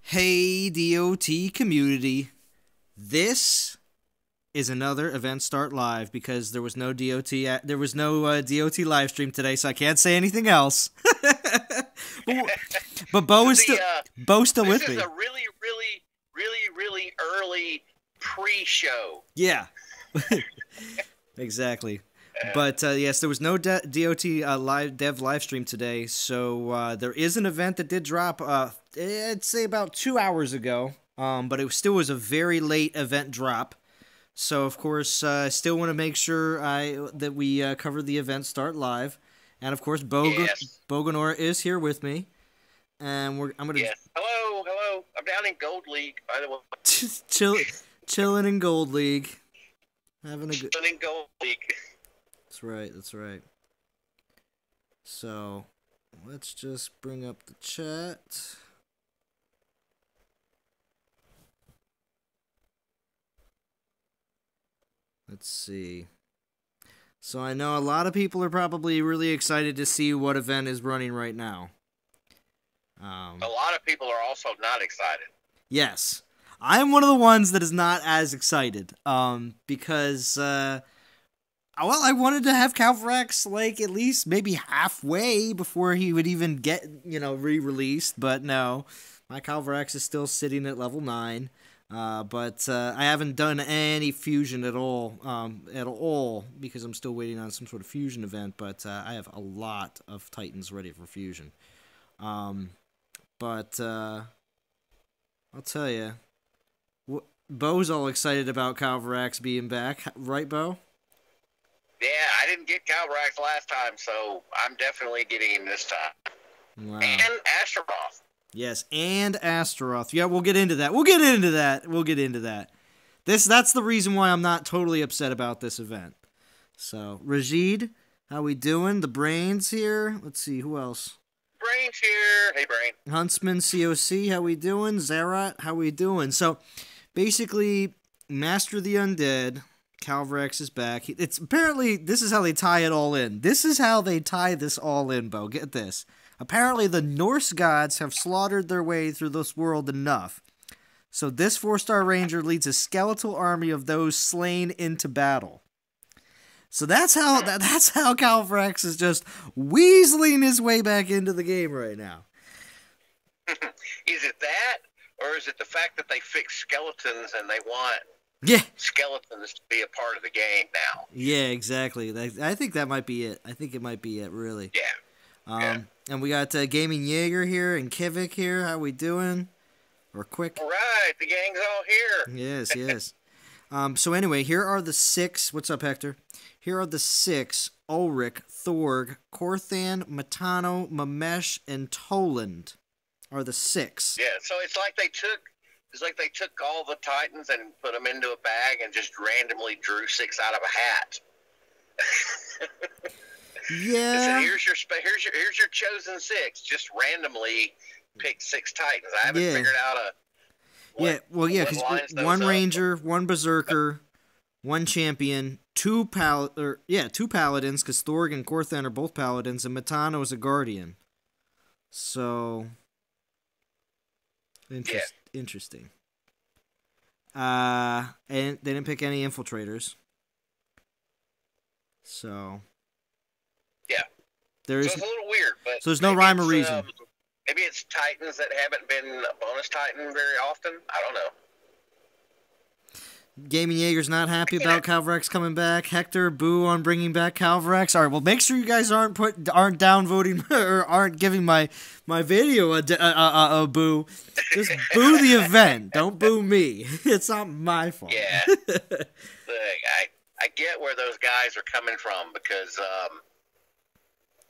Hey DOT community, this is another event start live because there was no DOT live stream today, so I can't say anything else. but Bo's still with me. This is a really early pre-show. Yeah, exactly. But yes, there was no DOT dev live stream today, so there is an event that did drop. I'd say about 2 hours ago. But it still was a very late event drop. So of course, I still want to make sure that we cover the event start live, and of course, Boganora is here with me, and I'm gonna. Yes. Hello. I'm down in Gold League, by the way. Chilling in Gold League, having a good. Chilling in Gold League. That's right. So, let's just bring up the chat. Let's see. So I know a lot of people are probably really excited to see what event is running right now. A lot of people are also not excited. Yes. I'm one of the ones that is not as excited. Because I wanted to have Calverax like at least maybe halfway before he would even get, re-released, but no. My Calverax is still sitting at level 9. But I haven't done any fusion at all, because I'm still waiting on some sort of fusion event, but I have a lot of Titans ready for fusion. But I'll tell you, Bo's all excited about Calverax being back, right, Bo? Yeah, I didn't get Calverax last time, so I'm definitely getting him this time. Wow. And Asteroth. Yes, and Asteroth. Yeah, we'll get into that. That's the reason why I'm not totally upset about this event. So, Rajid, how we doing? The Brains here. Let's see, who else? Brains here. Hey, Brain. Huntsman COC, how we doing? Zarat, how we doing? So, basically, Master of the Undead, Calverax is back. It's apparently, this is how they tie it all in. This is how they tie this all in, Bo. Get this. Apparently, the Norse gods have slaughtered their way through this world enough. So this 4-star ranger leads a skeletal army of those slain into battle. So that's how Calverax is just weaseling his way back into the game right now. Is it that, or is it the fact that they fix skeletons and they want skeletons to be a part of the game now? Yeah, exactly. I think that might be it. I think it might be it, really. Yeah. And we got Gaming Jaeger here and Kivik here. How we doing? Or Quick? All right, the gang's all here. Yes. So anyway, here are the 6. What's up, Hector? Here are the 6: Ulrich, Thorg, Korthan, Matano, Mamesh, and Toland are the 6. Yeah, so it's like they took all the Titans and put them into a bag and just randomly drew 6 out of a hat. Yeah. So here's your chosen 6. Just randomly pick 6 Titans. I haven't figured out because one Ranger, one Berserker, one Champion, 2 Paladins, because Thorg and Korthan are both Paladins, and Matano is a Guardian. So interesting. And they didn't pick any Infiltrators. So yeah. So it's a little weird, but so there's no rhyme or reason. Maybe it's Titans that haven't been a bonus Titan very often. I don't know. Gaming Jaeger's not happy about Calverax coming back. Hector, boo on bringing back Calverax. All right, well, make sure you guys aren't downvoting or aren't giving my video a boo. Just boo the event. Don't boo me. It's not my fault. Yeah. Look, I get where those guys are coming from because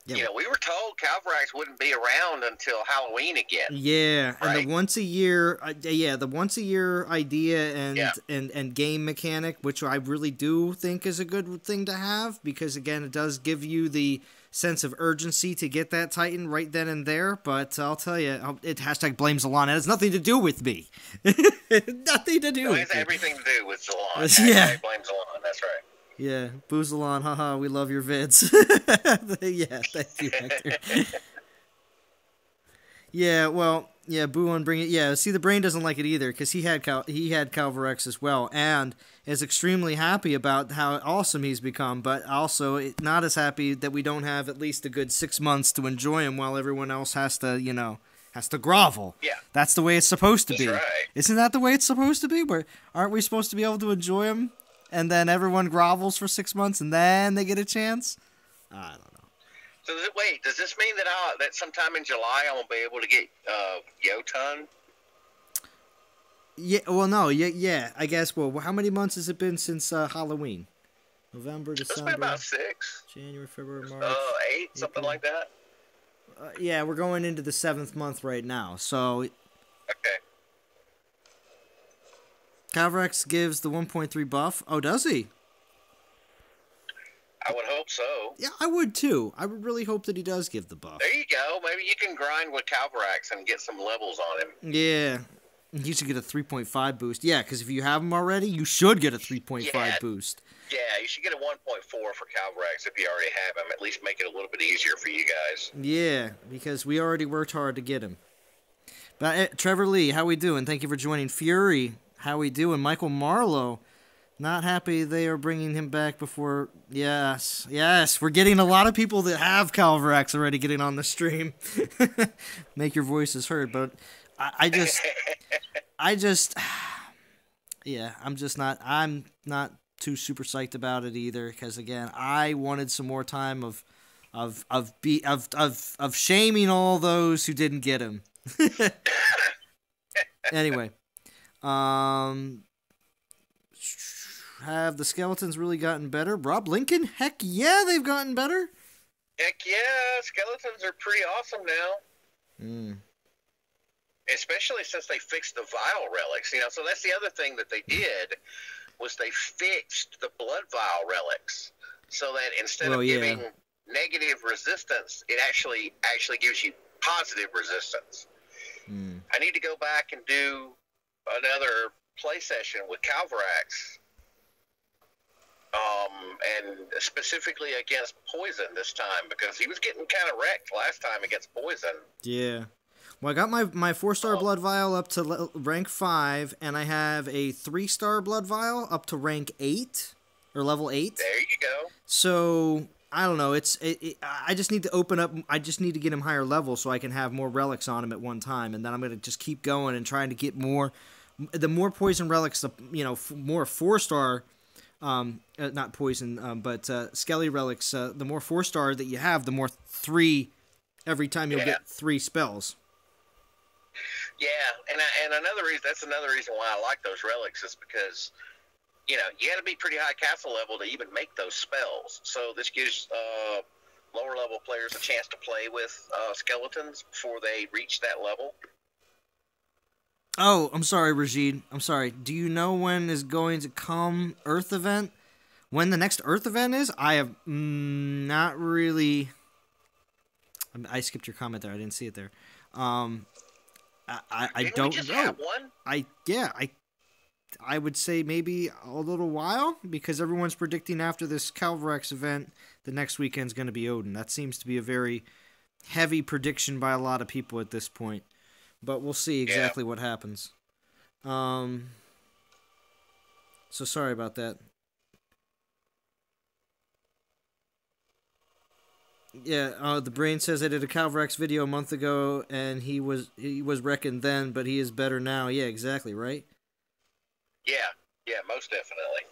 we were told Calverax wouldn't be around until Halloween again. Yeah, right? And the once a year idea and game mechanic, which I really do think is a good thing to have, because again, it does give you the sense of urgency to get that Titan right then and there. But I'll tell you, it #blame Zalon. It has nothing to do with me. Nothing to do. It has everything to do with Zalon. Yeah, blame Zalon. That's right. Yeah, Boozalon, haha, we love your vids. Yeah, thank you, Hector. Yeah, well, Yeah, boo on bring it. Yeah, see, the brain doesn't like it either because he had Calverax as well, and is extremely happy about how awesome he's become, but also not as happy that we don't have at least a good 6 months to enjoy him while everyone else has to grovel. Yeah, that's the way it's supposed to that's be. right. Isn't that the way it's supposed to be? Where aren't we supposed to be able to enjoy him, and then everyone grovels for 6 months, and then they get a chance? I don't know. So wait, does this mean that sometime in July I won't be able to get Yotun? Yeah, well, no, yeah. I guess. Well, how many months has it been since Halloween? November, December. It's been about 6. January, February, March. 8, something like that. Yeah, we're going into the 7th month right now. So. Okay. Calverax gives the 1.3 buff. Oh, does he? I would hope so. Yeah, I would too. I would really hope that he does give the buff. There you go. Maybe you can grind with Calverax and get some levels on him. Yeah. He should get a 3.5 boost. Yeah, because if you have him already, you should get a 3.5 boost. Yeah, you should get a 1.4 for Calverax if you already have him. At least make it a little bit easier for you guys. Yeah, because we already worked hard to get him. But Trevor Lee, how we doing? Thank you for joining. Fury, how we doing? Michael Marlowe. Not happy they are bringing him back before... Yes. We're getting a lot of people that have Calverax already getting on the stream. Make your voices heard. But I just... Yeah, I'm not too super psyched about it either. Because, again, I wanted some more time of shaming all those who didn't get him. Anyway. Have the skeletons really gotten better? Rob Lincoln? Heck yeah, they've gotten better. Heck yeah, skeletons are pretty awesome now. Especially since they fixed the vial relics. So that's the other thing that they did was they fixed the blood vial relics so that instead of giving negative resistance, it actually gives you positive resistance. I need to go back and do another play session with Calverax. And specifically against poison this time because he was getting kind of wrecked last time against poison. Yeah. Well, I got my 4-star blood vial up to rank 5, and I have a 3-star blood vial up to rank 8 or level 8. There you go. So I don't know. I just need to open up. I just need to get him higher level so I can have more relics on him at one time, and then I'm gonna just keep going and trying to get more. The more poison relics, more 4-star. Not poison, but Skelly relics. The more 4-star that you have, the more 3 every time you'll get 3 spells. Yeah, and that's another reason why I like those relics is because you got to be pretty high castle level to even make those spells. So this gives lower level players a chance to play with skeletons before they reach that level. Oh, I'm sorry, Rajid. I'm sorry. Do you know when is going to come Earth event? When the next Earth event is? I have not really... I skipped your comment there. I didn't see it there. I don't know. Have one? I would say maybe a little while, because everyone's predicting after this Calverax event, the next weekend's going to be Odin. That seems to be a very heavy prediction by a lot of people at this point. But we'll see exactly what happens. So sorry about that. Yeah, the brain says I did a Calverax video a month ago, and he was wrecking then, but he is better now. Yeah, exactly, right? Yeah, most definitely.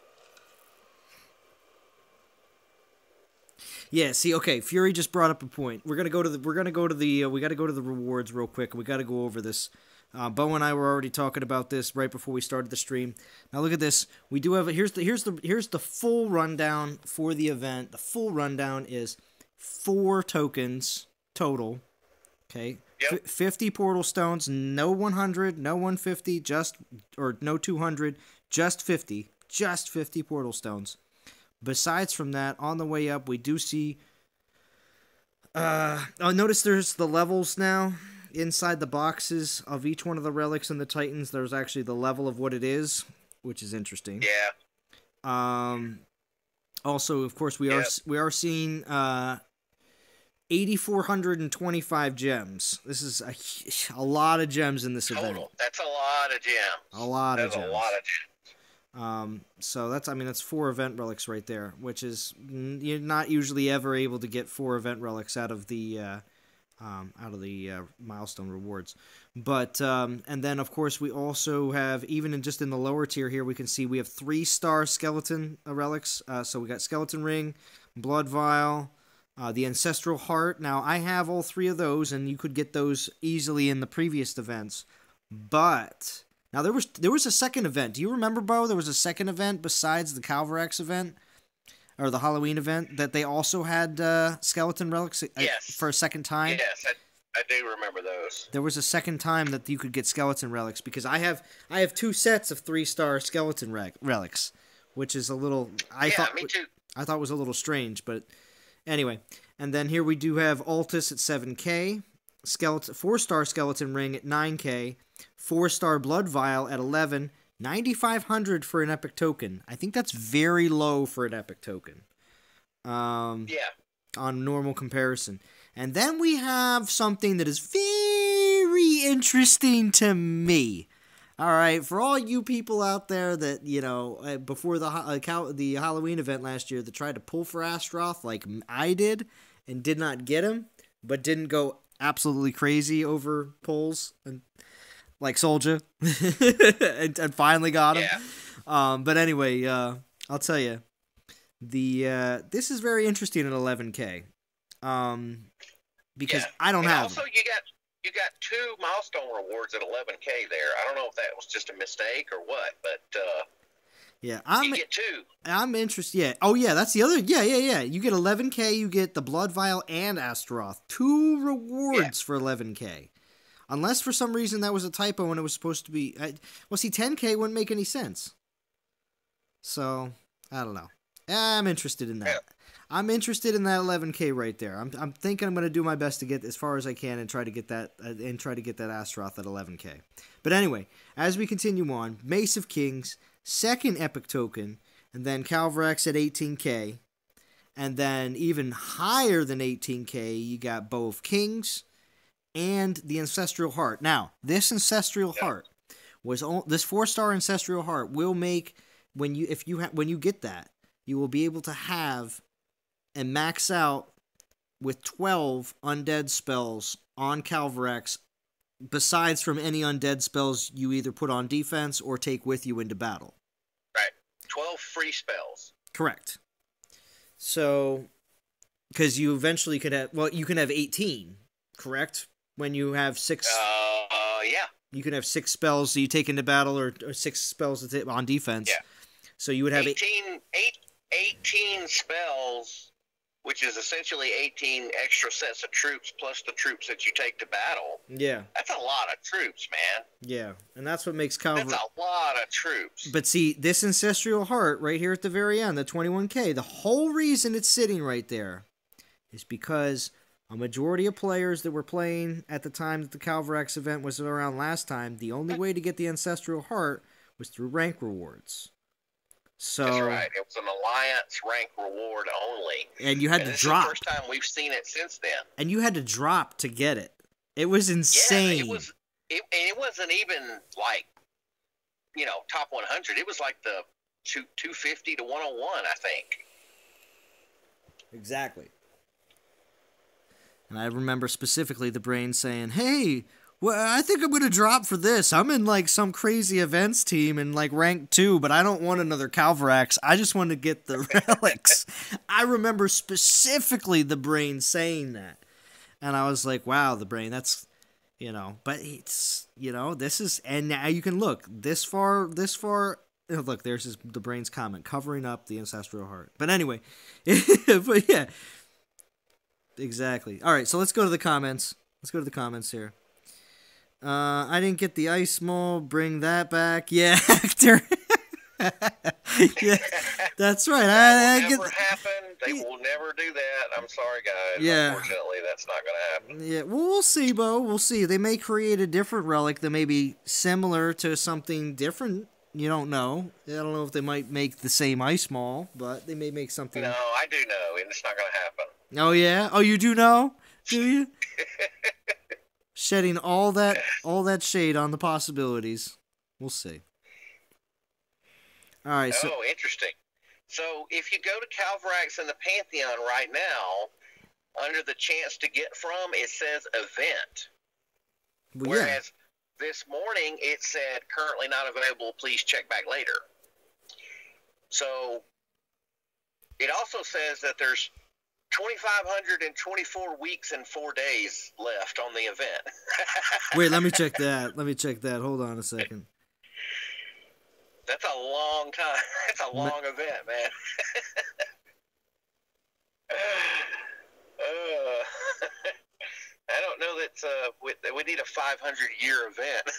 Yeah, see, okay, Fury just brought up a point. We got to go to the rewards real quick. We got to go over this. Bo and I were already talking about this right before we started the stream. Now look at this. We do have here's the full rundown for the event. The full rundown is 4 tokens total. Okay. Yep. 50 portal stones, no 100, no 150, no 200, just 50. Just 50 portal stones. Besides from that, on the way up, we do see... notice there's the levels now. Inside the boxes of each one of the relics and the titans, there's actually the level of what it is, which is interesting. Yeah. Also, of course, we are seeing 8,425 gems. This is a lot of gems in this event. That's a lot of gems. A lot of gems. That's a lot of gems. So that's 4 event relics right there, which is you're not usually ever able to get 4 event relics out of the milestone rewards. But and then of course we also have, even in the lower tier here, we can see we have 3-star skeleton relics. So we got skeleton ring, blood vial, the ancestral heart. Now I have all 3 of those, and you could get those easily in the previous events. But now there was a second event. Do you remember, Bo? There was a second event besides the Calverax event, or the Halloween event, that they also had skeleton relics for a second time? Yes, I do remember those. There was a second time that you could get skeleton relics, because I have 2 sets of 3-star skeleton relics, which is a little... me too. I thought was a little strange, but anyway. And then here we do have Altus at 7K, 4-star skeleton ring at 9K, 4-star blood vial at 11, 9,500 for an epic token. I think that's very low for an epic token. On normal comparison. And then we have something that is very interesting to me. All right, for all you people out there that, before the Halloween event last year that tried to pull for Asteroth like I did and did not get him, but didn't go absolutely crazy over pulls and like Soldier and finally got him. Yeah. But anyway, I'll tell you, this is very interesting at 11K. Because I don't have also, you got 2 milestone rewards at 11K there. I don't know if that was just a mistake or what, but you get 2. I'm interested. Yeah. Oh yeah, that's the other. Yeah. You get 11K. You get the blood vial and Asteroth. 2 rewards for 11K. Unless for some reason that was a typo and it was supposed to be. 10K wouldn't make any sense. So I don't know. I'm interested in that. Yeah. I'm interested in that 11K right there. I'm thinking I'm going to do my best to get as far as I can and try to get that Asteroth at 11K. But anyway, as we continue on, Mace of Kings, second epic token, and then Calverax at 18K, and then even higher than 18K, you got Bow of Kings and the Ancestral Heart. Now, this Ancestral Heart this 4-star Ancestral Heart will make when you get that, you will be able to have and max out with 12 undead spells on Calverax, besides from any undead spells you either put on defense or take with you into battle. Right. 12 free spells. Correct. So, because you eventually could have, you can have 18, correct? When you have 6... yeah. You can have 6 spells that you take into battle, or 6 spells on defense. Yeah. So you would have 18 spells, which is essentially 18 extra sets of troops plus the troops that you take to battle. Yeah. That's a lot of troops, man. Yeah, and that's what makes That's a lot of troops. But see, this Ancestral Heart right here at the very end, the 21K, the whole reason it's sitting right there is because a majority of players that were playing at the time that the Calverax event was around last time, the only way to get the Ancestral Heart was through rank rewards. So, that's right. It was an alliance rank reward only. And you had to drop. This is the first time we've seen it since then. And you had to drop to get it. It was insane. Yeah, it wasn't even like, top 100. It was like the 250 to 101, I think. Exactly. And I remember specifically the brain saying, hey, well, I think I'm going to drop for this. I'm in, some crazy events team in, rank 2, but I don't want another Calverax. I just want to get the relics. I remember specifically the brain saying that. And I was like, wow, the brain, that's, but it's, this is, and now you can look this far, look, there's the brain's comment, covering up the Ancestral Heart. But anyway, but yeah, exactly. All right, so let's go to the comments. Here. I didn't get the ice mold. Bring that back. Yeah, Hector. Yeah, that's right. That will never happen. They will never do that. I'm sorry, guys. Yeah. Unfortunately, that's not going to happen. Yeah, well, we'll see, Bo. We'll see. They may create a different relic that may be similar to something different. You don't know. I don't know if they might make the same ice maul, but they may make something. No, I do know, and it's not going to happen. Oh yeah. Oh, you do know? Do you? Shedding all that shade on the possibilities. We'll see. All right. So. Oh, interesting. So if you go to Calverax and the Pantheon right now, under the chance to get from, it says event. Well, Whereas this morning it said currently not available, please check back later. So it also says that there's 2,524 weeks and 4 days left on the event. Wait, let me check that. Hold on a second. That's a long time. That's a long event, man. I don't know that we need a 500-year event.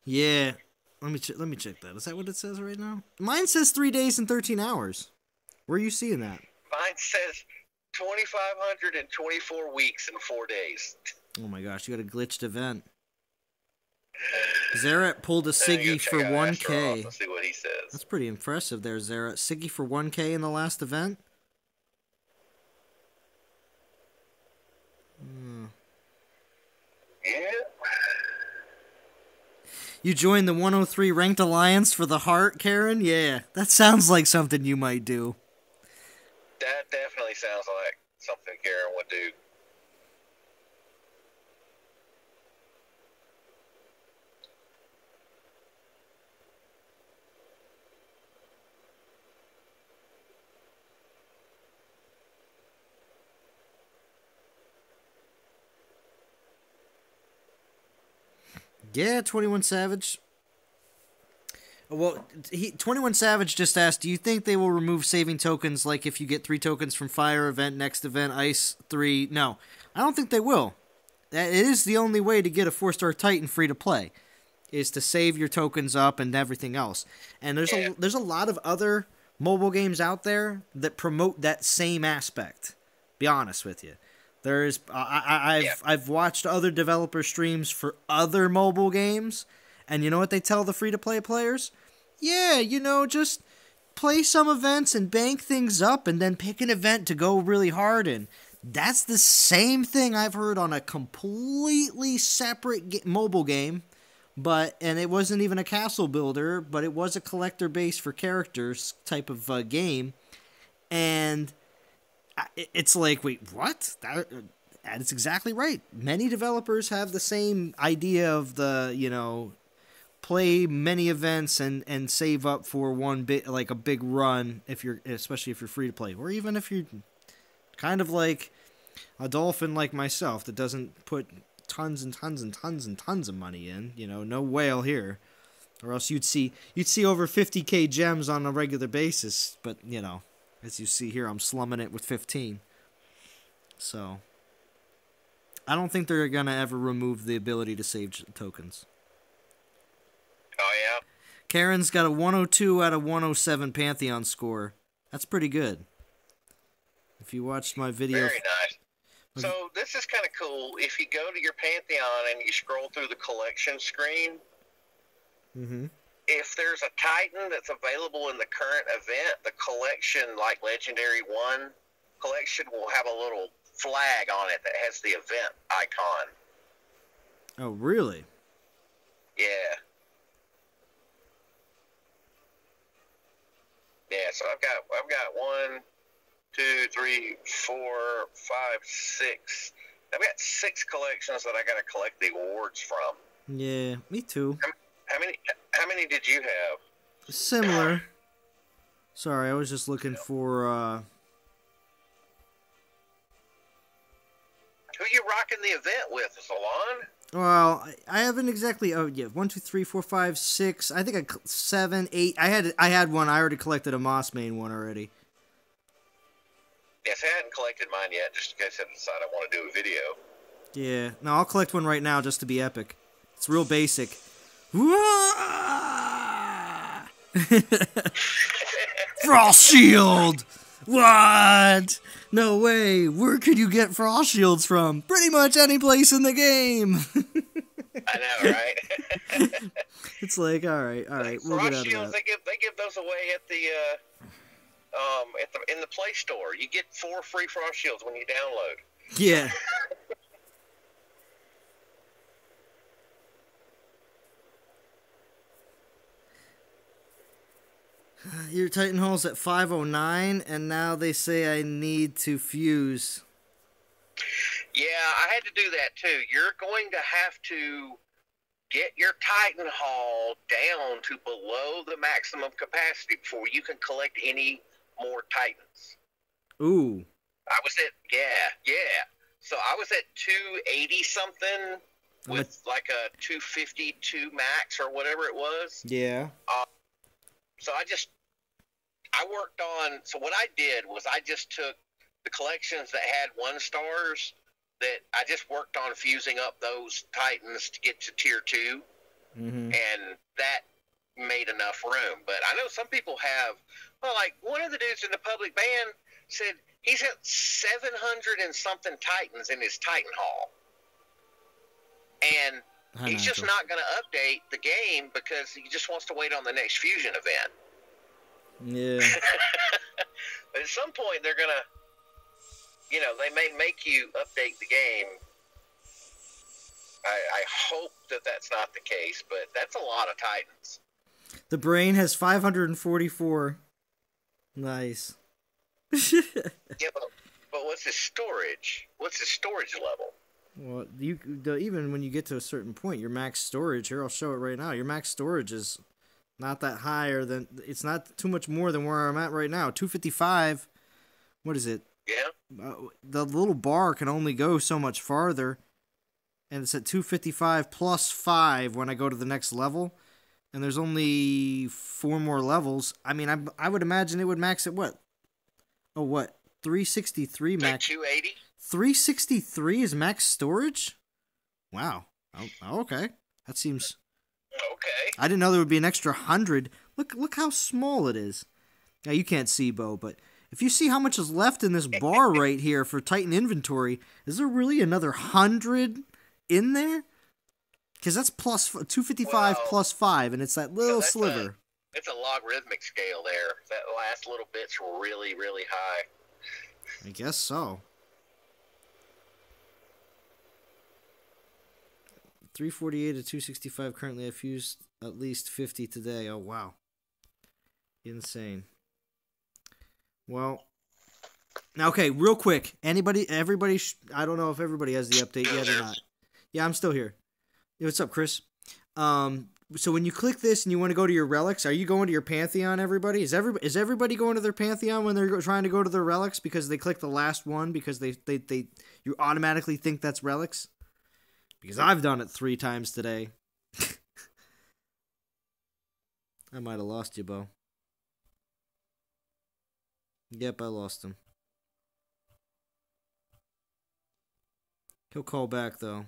Yeah. Let me check that. Is that what it says right now? Mine says 3 days and 13 hours. Where are you seeing that? Mine says 2,524 weeks and 4 days. Oh my gosh, you got a glitched event. Zerat pulled a Siggy for 1K. Let's see what he says. That's pretty impressive there, Zerat. Siggy for 1K in the last event? Yeah. You joined the 103 Ranked Alliance for the Heart, Karen? Yeah, that sounds like something you might do. That definitely sounds like something Karen would do. Yeah, 21 Savage. Well, 21 Savage just asked, do you think they will remove saving tokens like if you get 3 tokens from Fire event, next event, Ice 3? No, I don't think they will. It is the only way to get a 4-star Titan free to play, is to save your tokens up and everything else. And there's a lot of other mobile games out there that promote that same aspect. Be honest with you. There's I've watched other developer streams for other mobile games, and you know what they tell the free-to-play players? Yeah, just play some events and bank things up and then pick an event to go really hard in. That's the same thing I've heard on a completely separate mobile game, and it wasn't even a castle builder, but it was a collector base for characters type of game, and it's like, wait, what? That is exactly right. Many developers have the same idea of the, play many events and save up for one bit, like a big run, especially if you're free to play, or even if you're kind of like a dolphin like myself that doesn't put tons and tons and tons and tons of money in. No whale here, or else you'd see over 50k gems on a regular basis. But as you see here, I'm slumming it with 15. So I don't think they're gonna ever remove the ability to save tokens. Oh, yeah? Karen's got a 102 out of 107 Pantheon score. That's pretty good. If you watched my video... Very nice. So this is kind of cool. If you go to your Pantheon and you scroll through the collection screen, if there's a Titan that's available in the current event, the collection, like Legendary 1 collection, will have a little flag on it that has the event icon. Oh, really? Yeah. Yeah, so I've got 1, 2, 3, 4, 5, 6. I've got 6 collections that I got to collect the awards from. Yeah, me too. How many did you have? Similar. Sorry, I was just looking for Who you rocking the event with, Zalon? Well, I haven't exactly. Oh yeah, 1, 2, 3, 4, 5, 6. I think 7, 8. I had one. I already collected a Moss Main one already. Yes, I hadn't collected mine yet, just in case I decide I want to do a video. Yeah, no, I'll collect one right now just to be epic. It's real basic. Frost Shield. What? No way. Where could you get frost shields from? Pretty much any place in the game. I know, right? It's like, all right, we'll get out of that. They give those away at the in the Play Store. You get 4 free frost shields when you download. Yeah. Your Titan Hall's at 509, and now they say I need to fuse. Yeah, I had to do that too. You're going to have to get your Titan Hall down to below the maximum capacity before you can collect any more Titans. Ooh. I was at, yeah. So I was at 280 something with like a 252 max or whatever it was. Yeah. So I worked on, so what I did was I just took the collections that had 1 stars that I just worked on fusing up those Titans to get to tier 2. Mm-hmm. And that made enough room. But I know some people have, well, like one of the dudes in the public band said he's got 700 and something Titans in his Titan Hall. And he's just not going to update the game because he just wants to wait on the next fusion event. Yeah. But at some point, they're going to, you know, they may make you update the game. I hope that that's not the case, but that's a lot of Titans. The brain has 544. Nice. Yeah, but what's his storage? What's his storage level? Well, even when you get to a certain point, your max storage, here I'll show it right now, your max storage is not that higher than, it's not too much more than where I'm at right now. 255, what is it? Yeah. The little bar can only go so much farther, and it's at 255 plus 5 when I go to the next level, and there's only 4 more levels. I mean, I would imagine it would max at what? Oh, what? 363 max. 280? 363 is max storage? Wow. Oh, okay. That seems... Okay. I didn't know there would be an extra 100. Look how small it is. Now, you can't see, Bo, but if you see how much is left in this bar right here for Titan inventory, is there really another 100 in there? Because that's plus 255 plus 5, and it's that little sliver. It's a logarithmic scale there. That last little bit's really, really high. I guess so. 348 to 265 currently. I've fused at least 50 today. Oh, wow. Insane. Well, now, okay, real quick. Everybody, I don't know if everybody has the update yet or not. Yeah, I'm still here. Hey, what's up, Chris? So when you click this and you want to go to your relics, are you going to your Pantheon, everybody? Is everybody going to their Pantheon when they're trying to go to their relics because they click the last one because you automatically think that's relics? Because I've done it 3 times today. I might have lost you, Bo. Yep, I lost him. He'll call back, though.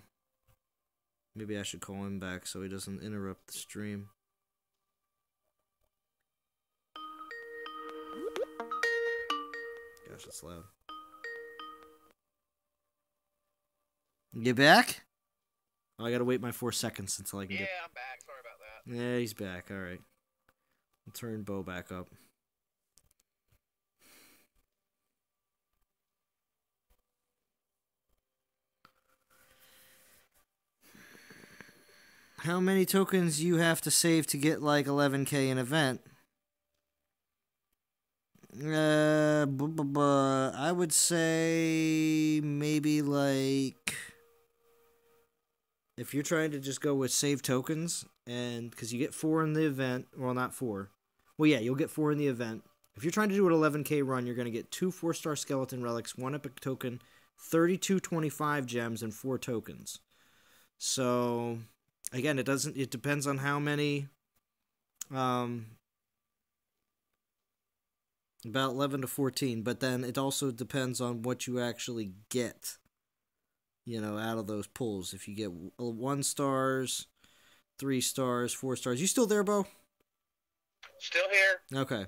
Maybe I should call him back so he doesn't interrupt the stream. Gosh, that's loud. You back? Oh, I gotta wait my 4 seconds until I can get... Yeah, I'm back. Sorry about that. Yeah, he's back. Alright. I'll turn Bo back up. How many tokens you have to save to get like 11k an event? I would say maybe like if you're trying to just go with save tokens, and because you get 4 in the event, well, not 4. Well, yeah, you'll get 4 in the event. If you're trying to do an 11k run, you're going to get 2 4-star skeleton relics, 1 epic token, 32 25 gems, and 4 tokens. So again, it depends on how many, about 11 to 14, but then it also depends on what you actually get, out of those pulls. If you get 1 stars, 3 stars, 4 stars. You still there, Bo? Still here. Okay.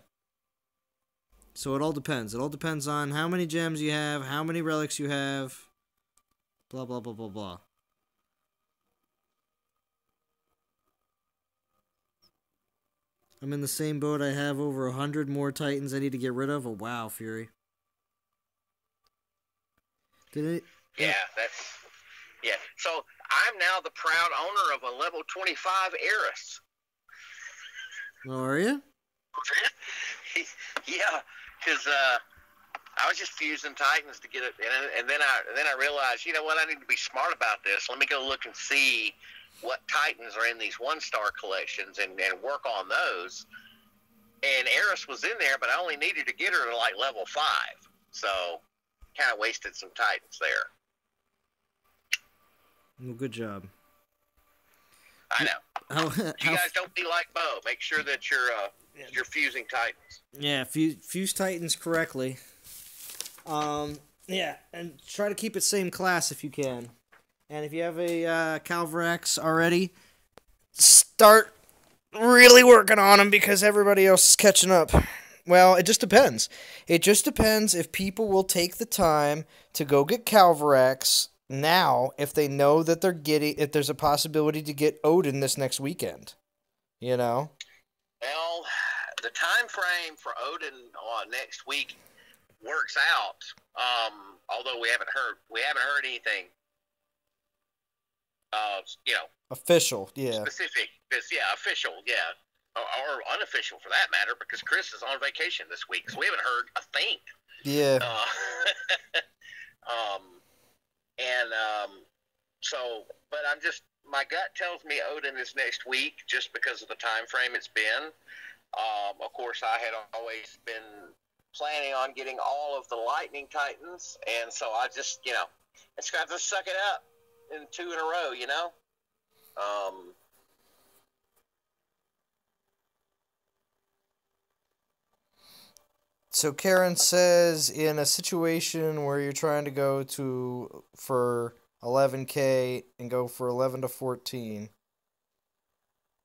So it all depends. It all depends on how many gems you have, how many relics you have, blah, blah, blah, blah, blah. I'm in the same boat. I have over 100 more Titans I need to get rid of. Oh, wow, Fury. Did it? Yeah, yeah. So I'm now the proud owner of a level 25 Eris. Oh, are you? Yeah, because I was just fusing Titans to get it, and then I realized, you know what, I need to be smart about this. Let me go look and see what Titans are in these 1-star collections and work on those. And Eris was in there, but I only needed to get her to like level 5, so kind of wasted some Titans there. Well, good job. I know. You guys don't be like Bo. Make sure that you're fusing Titans. Yeah, fuse Titans correctly. Yeah, and try to keep it same class if you can. And if you have a Calverax already, start really working on them because everybody else is catching up. Well, it just depends. It just depends if people will take the time to go get Calverax now if they know that if there's a possibility to get Odin this next weekend. You know? Well, the time frame for Odin next week works out. Although we haven't heard anything. Official, yeah. Specific, official, yeah, or unofficial for that matter, because Chris is on vacation this week, so we haven't heard a thing. Yeah. So, but my gut tells me Odin is next week, just because of the time frame it's been. Of course, I had always been planning on getting all of the Lightning Titans, and so I just, it's got to suck it up in 2 in a row, So Karen says, in a situation where you're trying to go for 11K and go for 11 to 14,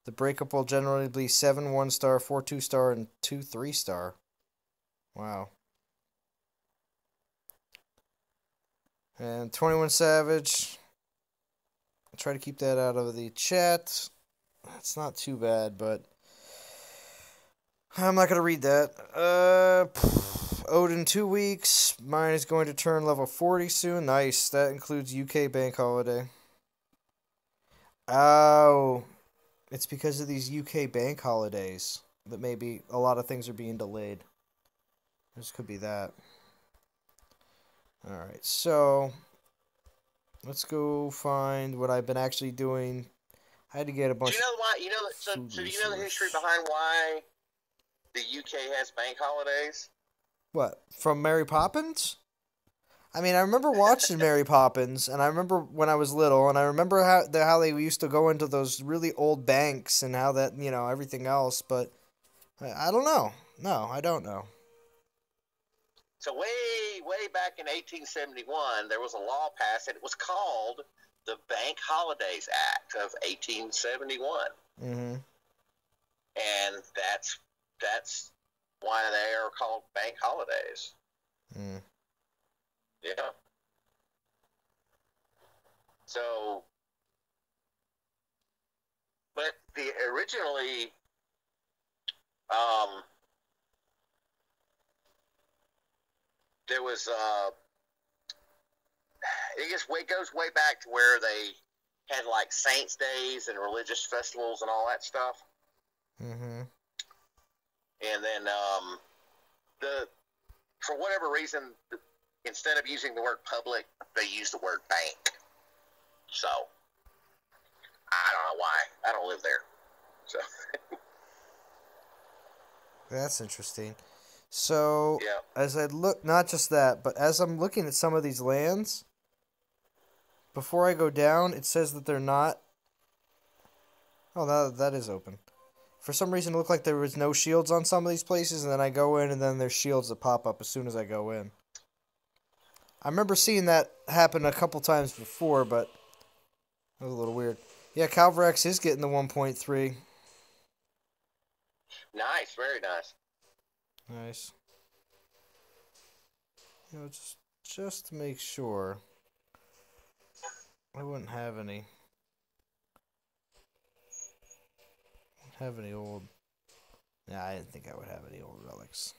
the breakup will generally be 7 1-star, 4 2-star, and 2 3-star. Wow. And 21 Savage, I'll try to keep that out of the chat. It's not too bad, but I'm not going to read that. Odin 2 weeks. Mine is going to turn level 40 soon. Nice. That includes UK bank holiday. Oh. It's because of these UK bank holidays that maybe a lot of things are being delayed. This could be that. Alright, so let's go find what I've been actually doing. I had to get a bunch. Do you know why? So do you know the history behind why the UK has bank holidays? What, from Mary Poppins? I mean, I remember watching Mary Poppins, and I remember when I was little, and I remember how they used to go into those really old banks and how that, everything else, but I don't know. No, I don't know. So way back in 1871, there was a law passed, and it was called the Bank Holidays Act of 1871. Mm-hmm. And that's why they are called bank holidays. Mm. Yeah. So, but originally, there was, I guess it goes way back to where they had like saints' days and religious festivals and all that stuff. Mm-hmm. And then, for whatever reason, instead of using the word public, they use the word bank. So, I don't know why. I don't live there. So. That's interesting. So, yeah. As I look, not just that, but as I'm looking at some of these lands, before I go down, it says that they're not. Oh, that is open. For some reason, it looked like there was no shields on some of these places, and then I go in, and then there's shields that pop up as soon as I go in. I remember seeing that happen a couple times before, but it was a little weird. Yeah, Calverax is getting the 1.3. Nice, very nice. Nice. Just to make sure, I wouldn't have any old Yeah, I didn't think I would have any old relics.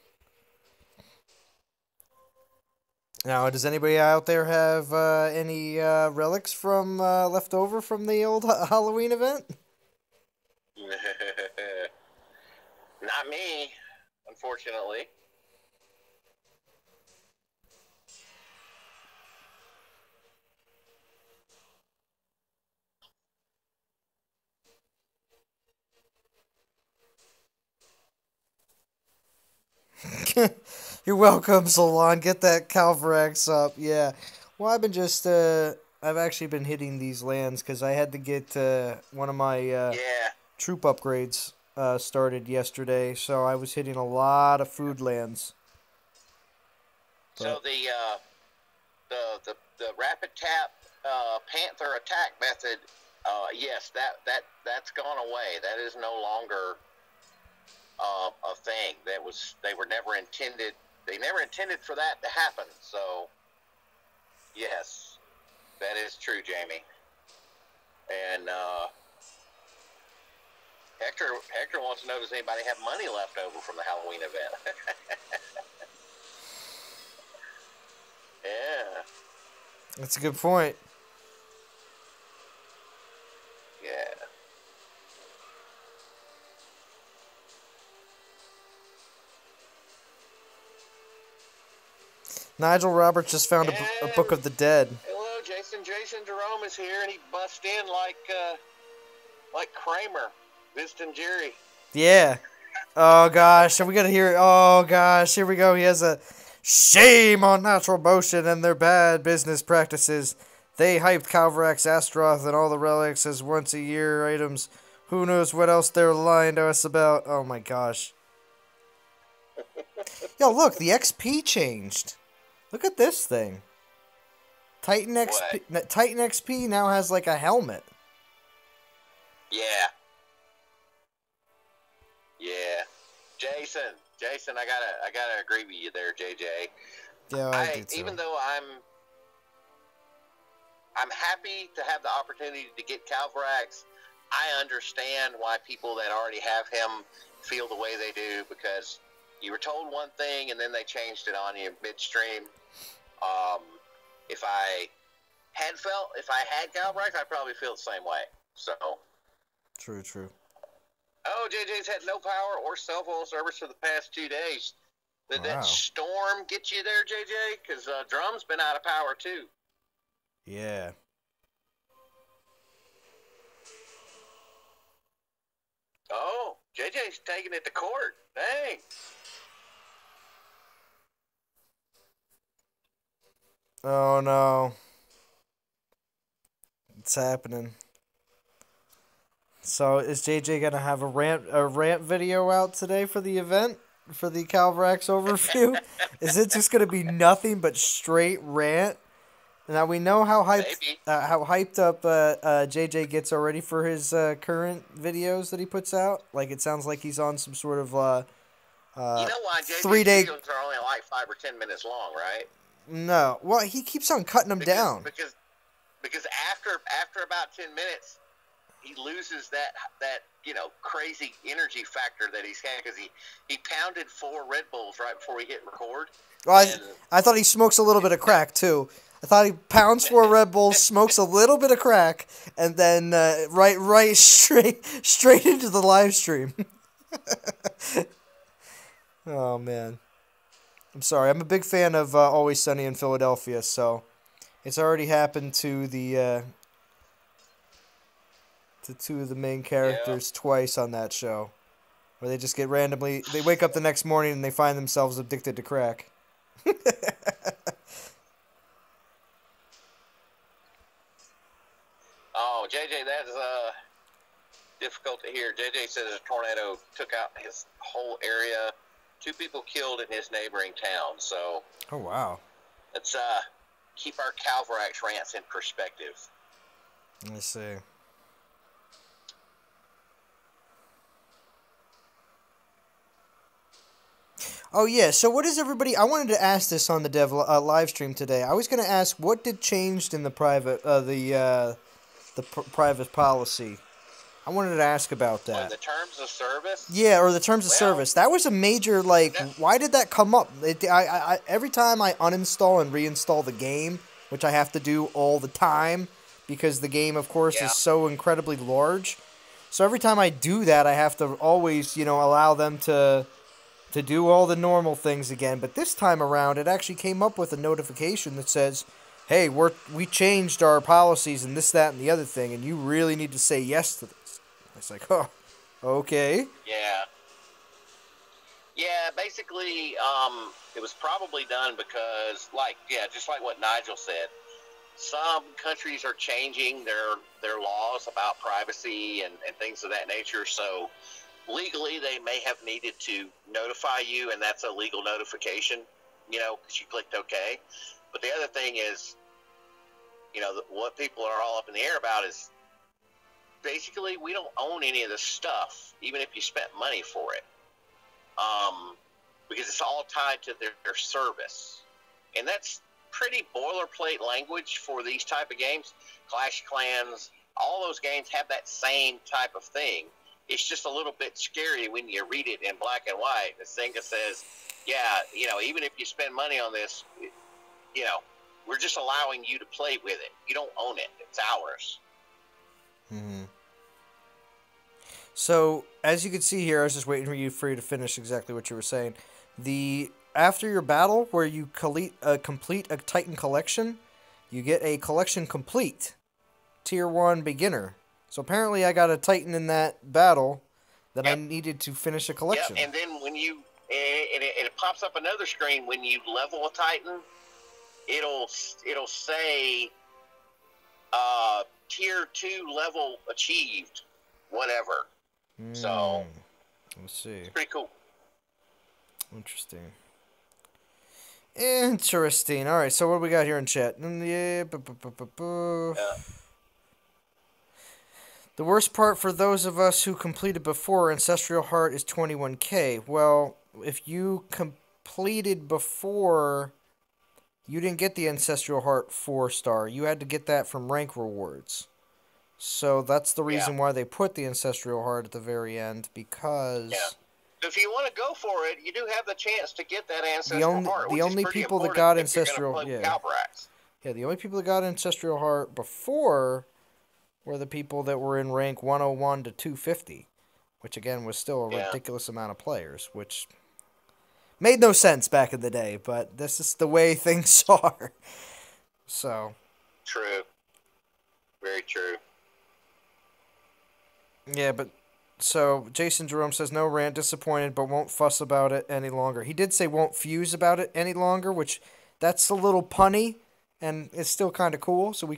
Now, does anybody out there have any relics from left over from the old Halloween event? Not me, unfortunately. You're welcome, Zalon. Get that Calverax up. Yeah. Well, I've been just I've actually been hitting these lands because I had to get one of my troop upgrades started yesterday, so I was hitting a lot of food lands. So the rapid tap Panther attack method, yes, that's gone away. That is no longer a thing. They were never intended. They never intended for that to happen. So yes, that is true, Jamie. And Hector wants to know, does anybody have money left over from the Halloween event? Yeah. That's a good point. Yeah. Nigel Roberts just found a Book of the Dead. Hello, Jason. Jason Jerome is here, and he bust in like Kramer, visiting Jerry. Yeah. Oh gosh, we gotta hear it. Oh gosh, here we go. He has a shame on Natural Motion and their bad business practices. They hyped Calverax Asteroth and all the relics as once-a-year items. Who knows what else they're lying to us about? Oh my gosh. Yo, look, the XP changed. Look at this thing. Titan XP now has like a helmet. Yeah. Yeah. Jason, I gotta agree with you there, JJ. Yeah, I do too. Even though I'm happy to have the opportunity to get Calverax, I understand why people that already have him feel the way they do, because you were told one thing and then they changed it on you midstream. If I had Calverax, I'd probably feel the same way. So True. Oh, JJ's had no power or cell phone service for the past 2 days. Did that storm get you there, JJ? Because Drum's been out of power, too. Yeah. Oh, JJ's taking it to court. Dang. Oh, no. It's happening. So, is JJ going to have a rant video out today for the event? For the Calverax overview? Is it just going to be nothing but straight rant? Now, we know how hyped up JJ gets already for his current videos that he puts out. Like, it sounds like he's on some sort of you know why JJ's 3-day videos are only like 5 or 10 minutes long, right? No. Well, he keeps on cutting them down. Because after about 10 minutes, he loses that crazy energy factor that he's had, because he pounded 4 Red Bulls right before he hit record. Well, I thought he smokes a little bit of crack too. I thought he pounds 4 Red Bulls, smokes a little bit of crack, and then right straight into the live stream. Oh man, I'm sorry. I'm a big fan of Always Sunny in Philadelphia, so it's already happened to the to 2 of the main characters twice on that show, where they just get randomly. They wake up the next morning and they find themselves addicted to crack. Oh, JJ, that's difficult to hear. JJ says a tornado took out his whole area. 2 people killed in his neighboring town. So, oh wow, let's keep our Calverax rants in perspective. Let me see. Oh yeah, so what is everybody? I wanted to ask this on the dev live stream today. I was going to ask what did changed in the private private policy. I wanted to ask about that. On the terms of service? Yeah, or the terms of service. That was a major, like, why did that come up? Every time I uninstall and reinstall the game, which I have to do all the time, because the game, of course, is so incredibly large. So every time I do that, I have to always, allow them to do all the normal things again. But this time around, it actually came up with a notification that says, hey, we changed our policies and this, that, and the other thing, and you really need to say yes to this. It's like, oh, okay. Yeah. Yeah, basically, it was probably done because, just like what Nigel said, some countries are changing their laws about privacy and things of that nature. So legally, they may have needed to notify you, and that's a legal notification, because you clicked OK. But the other thing is, what people are all up in the air about is basically we don't own any of this stuff, even if you spent money for it, because it's all tied to their service. And that's pretty boilerplate language for these type of games. Clash of Clans, all those games have that same type of thing. It's just a little bit scary when you read it in black and white. The thing that says, even if you spend money on this, we're just allowing you to play with it. You don't own it. It's ours. Mm-hmm. So, as you can see here, I was just waiting for you to finish exactly what you were saying. After your battle, where you complete a Titan collection, you get a collection complete, Tier 1 beginner. So apparently I got a Titan in that battle that I needed to finish a collection. Yep, and then when it pops up another screen when you level a Titan, it'll say Tier 2 level achieved, whatever. So let's see. It's pretty cool. Interesting. All right, so what do we got here in chat? Yeah. The worst part for those of us who completed before Ancestral Heart is 21k. Well, if you completed before, you didn't get the Ancestral Heart 4-star. You had to get that from rank rewards. So that's the reason why they put the Ancestral Heart at the very end, because... Yeah. If you want to go for it, you do have the chance to get that Ancestral Heart. The only people that got Ancestral... Calverax. Yeah, the only people that got Ancestral Heart before were the people that were in rank 101 to 250, which again was still a ridiculous amount of players, which made no sense back in the day, but this is the way things are. So. True. Very true. Yeah, but so Jason Jerome says no rant, disappointed, but won't fuss about it any longer. He did say won't fuse about it any longer, which that's a little punny. And it's still kind of cool, so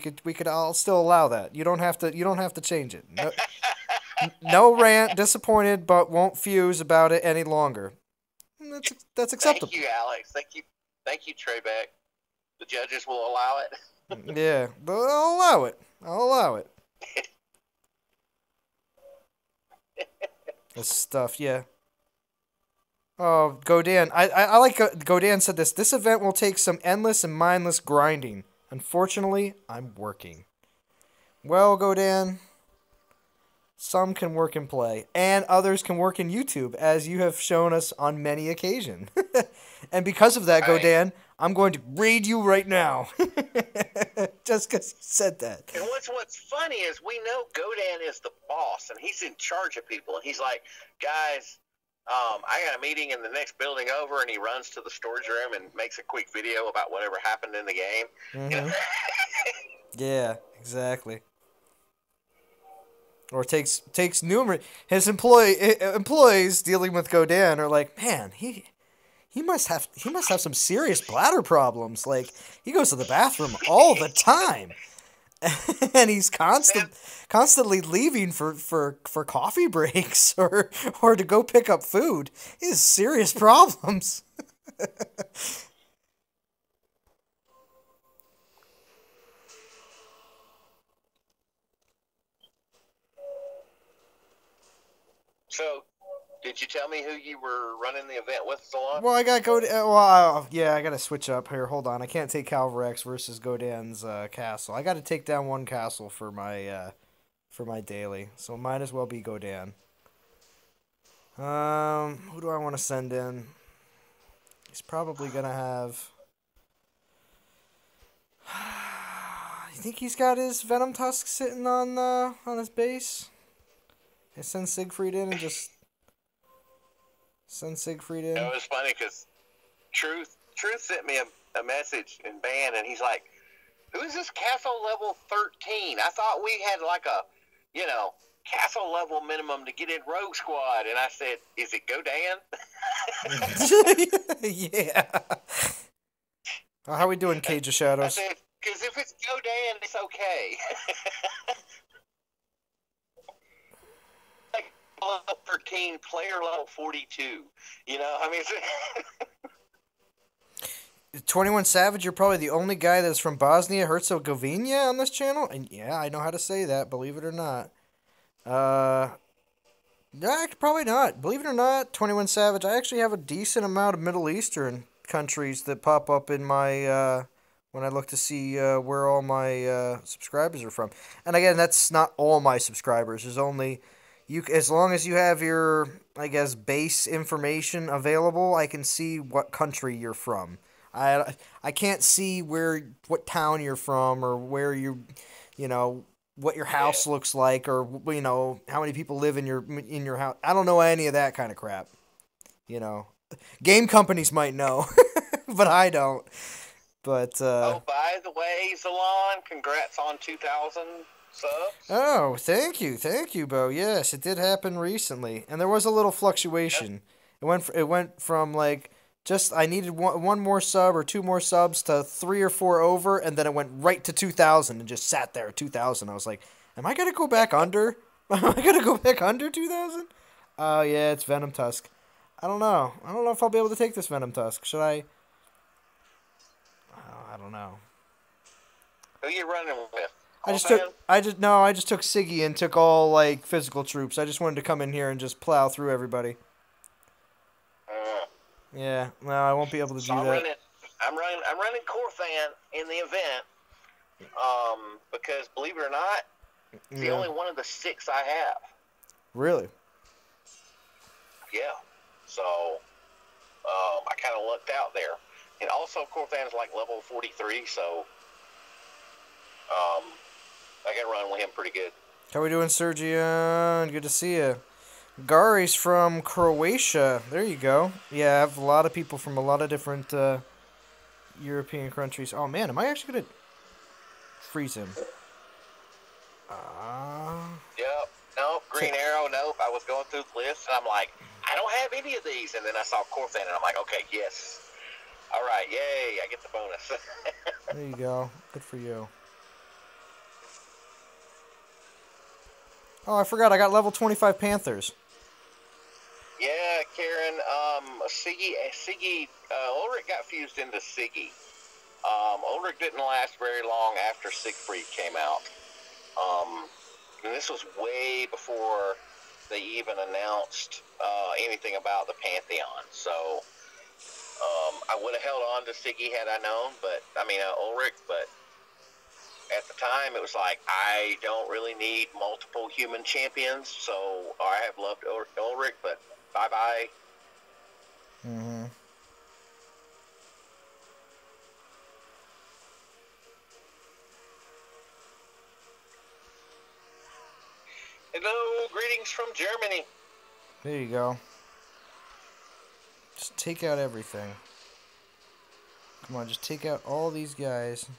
I'll still allow that. You don't have to change it. No rant, disappointed, but won't fuse about it any longer. That's acceptable. Thank you, Alex. Thank you, Trebek. The judges will allow it. Yeah, I'll allow it. This stuff, yeah. Oh, Godan. I like Godan said this. This event will take some endless and mindless grinding. Unfortunately, I'm working. Well, Godan, some can work and play, and others can work in YouTube, as you have shown us on many occasions. And because of that, Godan, I'm going to raid you right now. Just because you said that. And what's funny is we know Godan is the boss, and he's in charge of people, and he's like, guys... I got a meeting in the next building over, and he runs to the storage room and makes a quick video about whatever happened in the game. Mm-hmm. Yeah, exactly. Or takes numerous... His employees dealing with Godan are like, man, he must have some serious bladder problems. Like, he goes to the bathroom all the time. And he's constantly leaving for coffee breaks or to go pick up food. He has serious problems. So, did you tell me who you were running the event with, Zalon? Well, I got I got to switch up here. Hold on, I can't take Calverax versus Godan's castle. I got to take down one castle for my for my daily, so it might as well be Godan. Who do I want to send in? He's probably gonna have. You think he's got his Venom Tusk sitting on his base? I send Siegfried in and just send Siegfried in. It was funny because Truth sent me a message in band, and he's like, "Who's this Castle level 13? I thought we had like a, Castle level minimum to get in Rogue Squad." And I said, "Is it Godan?" Yeah. How we doing, Cage of Shadows? I said, because if it's Godan, it's okay. Like level 13, player level 42. I mean, 21 Savage, you're probably the only guy that's from Bosnia Herzegovina on this channel, and yeah, I know how to say that, believe it or not. No, probably not. Believe it or not, 21 Savage, I actually have a decent amount of Middle Eastern countries that pop up in my, when I look to see where all my subscribers are from. And again, that's not all my subscribers. There's only, as long as you have your, I guess, base information available, I can see what country you're from. I can't see what town you're from, or where what your house looks like, or how many people live in your house. I don't know any of that kind of crap. Game companies might know, but I don't. But oh, by the way, Zalon, congrats on 2,000 subs. Oh, thank you, Bo. Yes, it did happen recently, and there was a little fluctuation. Yep. It went from like, just I needed one more sub or two more subs to 3 or 4 over, and then it went right to 2,000 and just sat there at 2,000. I was like, am I gonna go back under? Am I gonna go back under 2,000? Oh yeah, it's Venom Tusk. I don't know if I'll be able to take this Venom Tusk. Should I? Oh, I don't know. Who are you running with? I just took Siggy and took all like physical troops. I just wanted to come in here and just plow through everybody. Yeah, no, I won't be able to do that. I'm running Corthan in the event, because believe it or not, it's the only one of the 6 I have. Really? Yeah. So, I kind of lucked out there. And also, Corthan's like level 43, so I can run with him pretty good. How we doing, Sergion? Good to see you. Gari's from Croatia. There you go. Yeah, I have a lot of people from a lot of different European countries. Oh, man, am I actually going to freeze him? Yep. Nope. Green Arrow. Nope. I was going through the list, and I'm like, I don't have any of these. And then I saw Corthan, and I'm like, okay, yes. All right, yay, I get the bonus. There you go. Good for you. Oh, I forgot. I got level 25 Panthers. Yeah, Karen. Siggy, Ulrich got fused into Siggy. Ulrich didn't last very long after Siegfried came out. And this was way before they even announced anything about the Pantheon. So I would have held on to Siggy had I known, Ulrich, but at the time it was like, I don't really need multiple human champions, so I have loved Ulrich, but bye-bye. Mm-hmm. Hello, greetings from Germany. There you go. Just take out everything. Come on, just take out all these guys.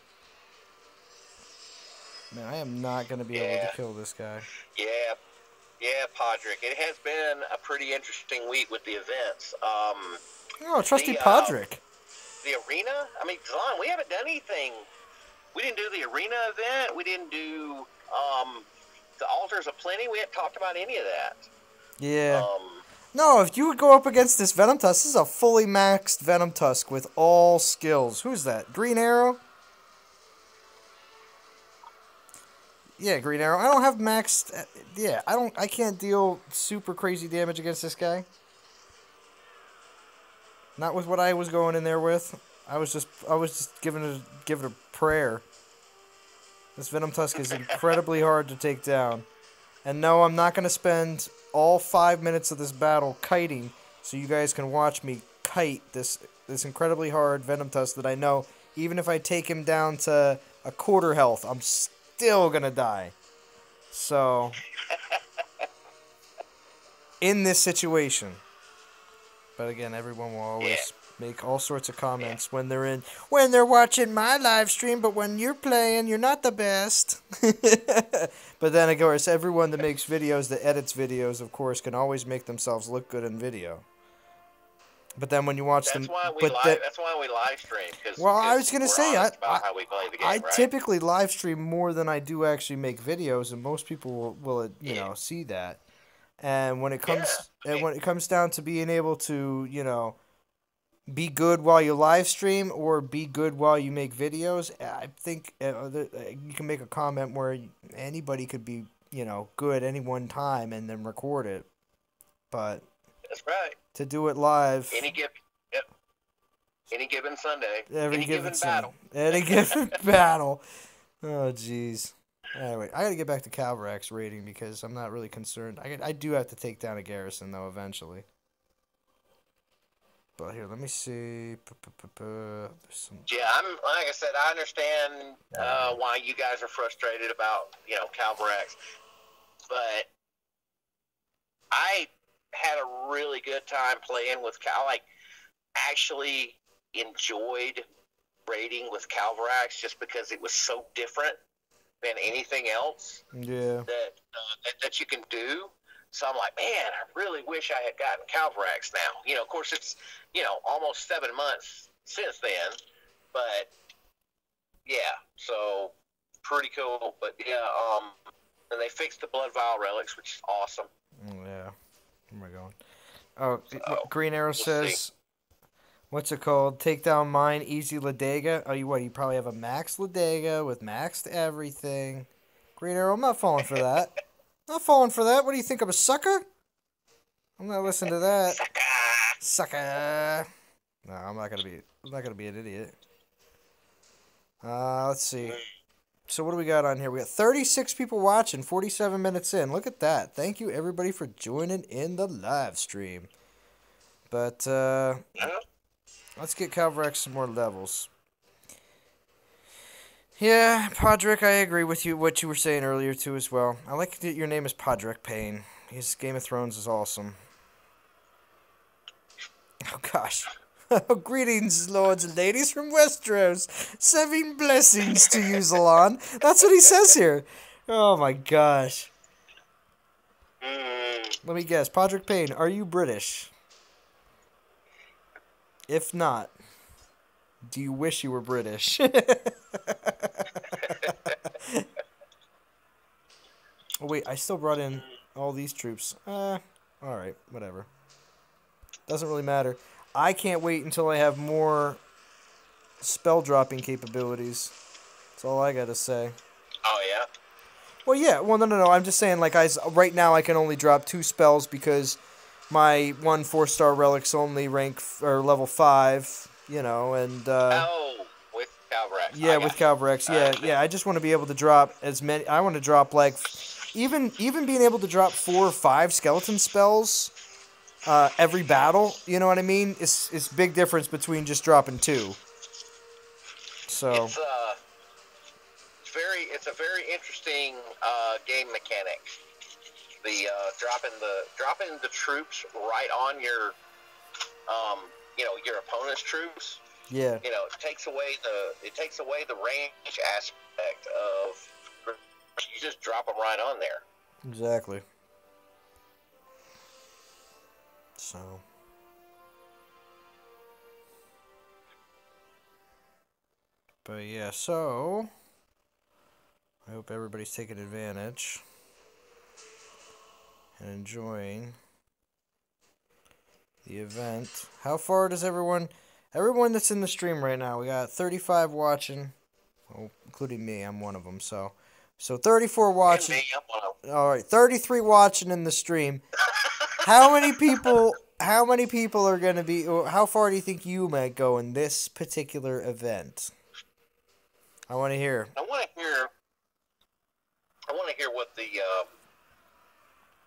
Man, I am not going to be able to kill this guy. Yeah, Podrick. It has been a pretty interesting week with the events. Trusty Podrick. The arena? Zalon, we haven't done anything. We didn't do the arena event. We didn't do the Altars of Plenty. We hadn't talked about any of that. Yeah. No, if you would go up against this Venom Tusk, this is a fully maxed Venom Tusk with all skills. Who's that? Green Arrow? Yeah, Green Arrow. I don't have maxed... Yeah, I can't deal super crazy damage against this guy. Not with what I was going in there with. I was just giving it a prayer. This Venom Tusk is incredibly hard to take down. And no, I'm not going to spend all 5 minutes of this battle kiting so you guys can watch me kite this incredibly hard Venom Tusk that I know, even if I take him down to a quarter health, I'm still going to die. So, in this situation. But again, everyone will always make all sorts of comments when they're watching my live stream, but when you're playing, you're not the best. But then, of course, everyone that makes videos, that edits videos, of course, can always make themselves look good in video. But then when you watch them... That's why we live stream. Well, I was going to say, how we play the game, I right? typically live stream more than I do actually make videos, and most people will you know, see that. And when it comes down to being able to, you know, be good while you live stream or be good while you make videos, I think you can make a comment where anybody could be, you know, good any one time and then record it. But that's right. To do it live, any given Sunday, any given battle, any given battle. Oh, jeez. Anyway, I gotta get back to Calverax rating because I'm not really concerned. I do have to take down a garrison though eventually. But here, let me see. Yeah, like I said, I understand why you guys are frustrated about, you know, Calverax, but I had a really good time playing with Cal. Like, actually enjoyed raiding with Calverax just because it was so different than anything else that you can do. So I'm like, man, I really wish I had gotten Calverax now. You know, of course, it's, you know, almost 7 months since then. But, yeah, so pretty cool. But, yeah, and they fixed the Blood Vial relics, which is awesome. Yeah. Where am I going? Oh, Green Arrow says, what's it called? Take down mine, easy Ladega. Oh, you probably have a max Ladega with maxed everything. Green Arrow, I'm not falling for that. Not falling for that. What do you think? I'm a sucker? I'm not listening to that. Sucker. No, I'm not gonna be an idiot. Let's see. So what do we got on here? We got 36 people watching, 47 minutes in. Look at that. Thank you, everybody, for joining in the live stream. But, let's get Calverax some more levels. Yeah, Podrick, I agree with you, what you were saying earlier, too, as well. I like that your name is Podrick Payne. His Game of Thrones is awesome. Oh, gosh. Greetings, lords and ladies from Westeros. 7 blessings to you, Zalon. That's what he says here. Oh, my gosh. Let me guess. Podrick Payne, are you British? If not, do you wish you were British? Oh, wait, I still brought in all these troops. Alright, whatever. Doesn't really matter. I can't wait until I have more spell dropping capabilities. That's all I gotta say. Oh, yeah? Well, yeah. Well, no. I'm just saying, like, right now I can only drop 2 spells because my 1 4-star relic's only level 5, you know, and... with Calverax. Yeah, with Calverax. Yeah. I just want to be able to drop as many... I want to drop, like... Even being able to drop 4 or 5 skeleton spells... every battle, you know what I mean? It's big difference between just dropping 2. So it's a very interesting game mechanic. The dropping the troops right on your your opponent's troops. Yeah. You know, it takes away the range aspect of you just drop them right on there. Exactly. So, but yeah, so I hope everybody's taking advantage and enjoying the event. How far does everyone that's in the stream right now? We got 35 watching, well, including me. I'm one of them. So 34 watching. All right, 33 watching in the stream. How many people are going to be, or how far do you think you might go in this particular event? I want to hear. I want to hear what the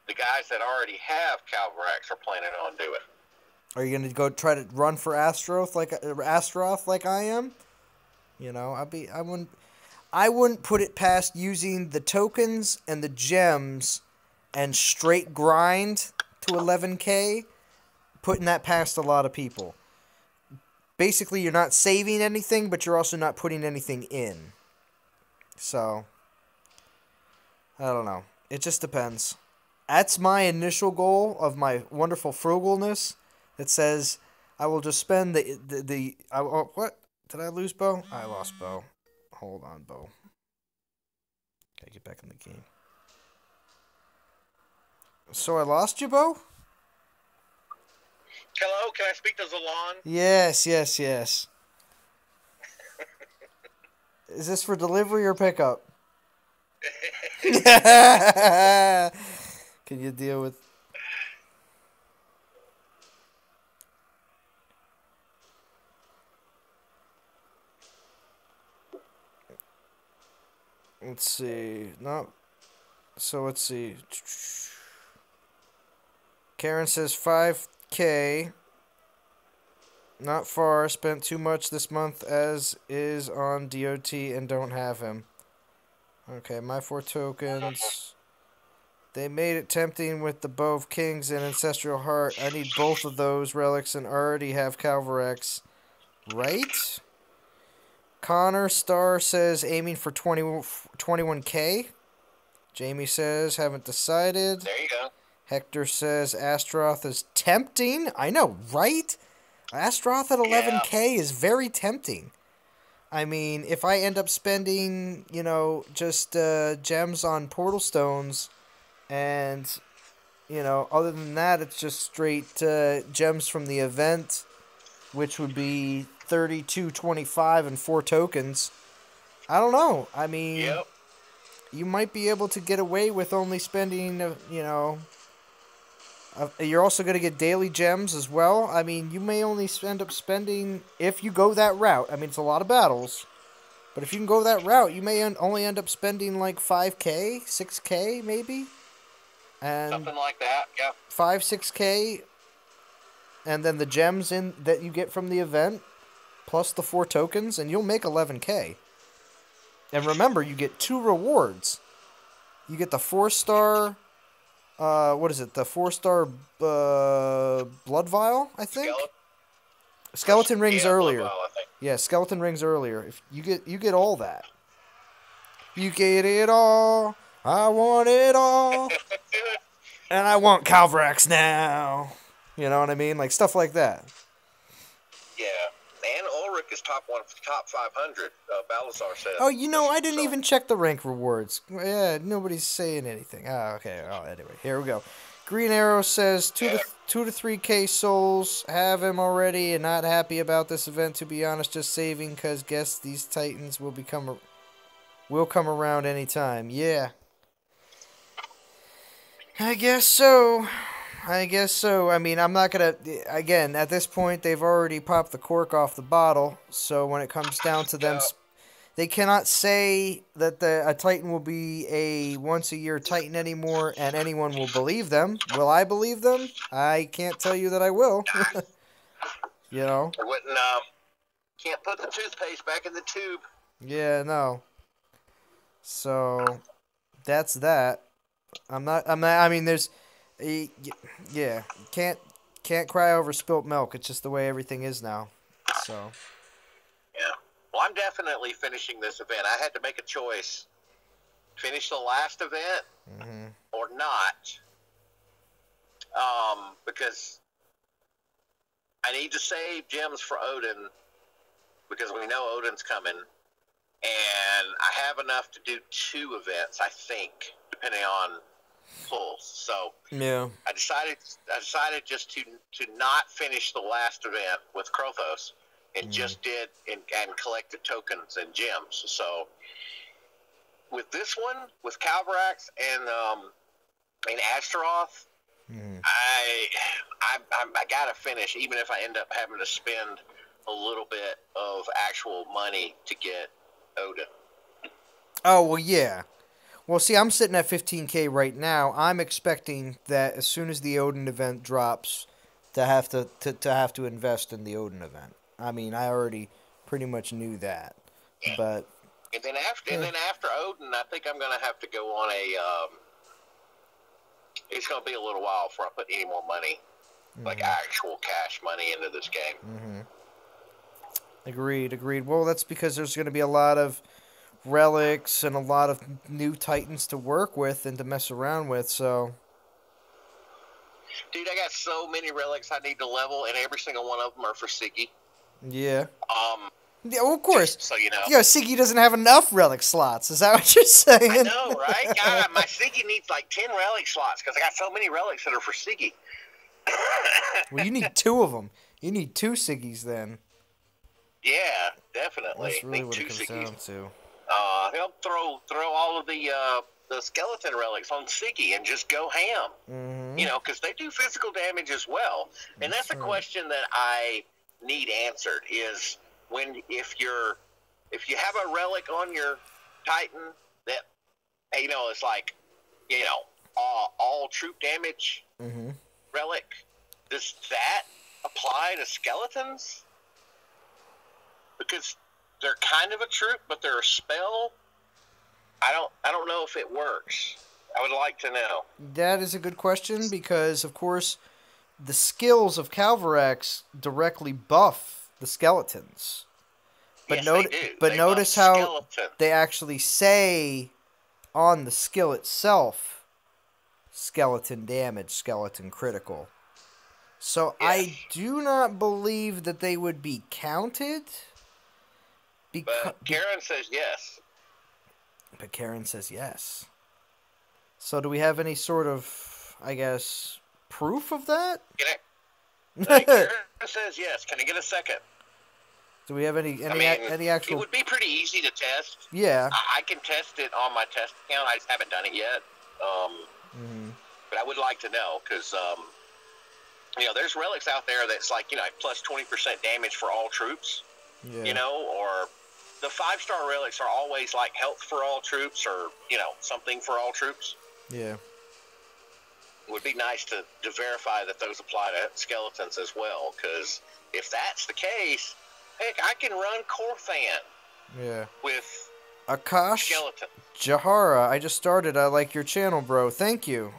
the guys that already have Calverax are planning on doing. Are you gonna go try to run for Asteroth like I am? You know, I wouldn't put it past using the tokens and the gems and straight grind to 11K, putting that past a lot of people. Basically, you're not saving anything, but you're also not putting anything in. So, I don't know. It just depends. That's my initial goal of my wonderful frugalness. It says I will just spend what? Did I lose Bo? I lost Bo. Hold on, Bo. Gotta get back in the game. So I lost you, Bo? Hello, can I speak to Zalon? Yes. Is this for delivery or pickup? Can you deal with... Let's see. No. So let's see. Karen says 5K. Not far. Spent too much this month as is on DOT and don't have him. Okay, my 4 tokens. They made it tempting with the Bow of Kings and Ancestral Heart. I need both of those relics and already have Calverax. Right? Connor Star says aiming for 21K. Jamie says haven't decided. There you go. Hector says Asteroth is tempting. I know, right? Asteroth at 11K is very tempting. I mean, if I end up spending, just gems on portal stones, and, other than that, it's just straight gems from the event, which would be 32.25 and 4 tokens. I don't know. I mean, you might be able to get away with only spending, you're also going to get daily gems as well. I mean, you may only end up spending, if you go that route, I mean, it's a lot of battles, but if you can go that route, you may only end up spending like 5K, 6K maybe? And something like that, yeah. 5, 6K, and then the gems that you get from the event, plus the 4 tokens, and you'll make 11K. And remember, you get 2 rewards. You get the 4-star... what is it? The 4-star blood vial, I think. Skeleton rings earlier. Vial, I think. Yeah, skeleton rings earlier. If you get all that. You get it all. I want it all. And I want Calverax now. You know what I mean? Like stuff like that. Yeah. And Ulrich is top 500. Balazar said. Oh, I didn't even check the rank rewards. Yeah, nobody's saying anything. Oh, okay. Oh, anyway, here we go. Green Arrow says 2 to 3K souls. Have him already, and not happy about this event. To be honest, just saving because guess these Titans will come around anytime. Yeah. I guess so. I mean, I'm not going to... Again, at this point, they've already popped the cork off the bottle. So when it comes down to them... They cannot say that a Titan will be a once-a-year Titan anymore, and anyone will believe them. Will I believe them? I can't tell you that I will. I wouldn't... Can't put the toothpaste back in the tube. Yeah, no. So, that's that. I mean, there's... Yeah, can't cry over spilt milk. It's just the way everything is now. So. Yeah. Well, I'm definitely finishing this event. I had to make a choice: finish the last event or not. Because I need to save gems for Odin because we know Odin's coming, and I have enough to do 2 events, I think, depending on pulls. So yeah, I decided just to not finish the last event with Krothos, and just did and collected tokens and gems. So with this one, with Calverax and Asteroth, I gotta finish, even if I end up having to spend a little bit of actual money to get Odin. Oh well, yeah. Well, see, I'm sitting at 15K right now. I'm expecting that as soon as the Odin event drops, to have to invest in the Odin event. I mean, I already pretty much knew that, but and then after Odin, I think I'm gonna have to go on a. It's gonna be a little while before I put any more money, like actual cash money, into this game. Mm-hmm. Agreed. Well, that's because there's going to be a lot of relics and a lot of new titans to work with and to mess around with, so... Dude, I got so many relics I need to level, and every single one of them are for Siggy. Yeah. Yeah, well, of course. So you know. Yeah, Siggy doesn't have enough relic slots. Is that what you're saying? I know, right? God, my Siggy needs like 10 relic slots because I got so many relics that are for Siggy. Well, you need 2 of them. You need 2 Siggys then. Yeah, definitely. That's really what it comes down to. He'll throw all of the skeleton relics on Siggy and just go ham. Mm-hmm. You know, because they do physical damage as well. And that's a question that I need answered is if you have a relic on your Titan that, you know, it's like, you know, all troop damage relic, does that apply to skeletons? Because they're kind of a troop, but they're a spell. I don't know if it works. I would like to know. That is a good question because, of course, the skills of Calverax directly buff the skeletons. But, yes, they do. But notice how they actually say on the skill itself, skeleton damage, skeleton critical. So yes. I do not believe that they would be counted. But Karen says yes. But Karen says yes. So do we have any sort of, I guess, proof of that? Karen says yes. Can I get a second? Do we have any actual... It would be pretty easy to test. Yeah. I can test it on my test account. I just haven't done it yet. But I would like to know because, you know, there's relics out there that's like, you know, plus 20% damage for all troops. Yeah. You know, or the 5-star relics are always like health for all troops or, you know, something for all troops. Yeah. It would be nice to verify that those apply to skeletons as well, because if that's the case, heck, I can run Corthan. Yeah. With Akash skeleton. Jahara, I just started. I like your channel, bro. Thank you.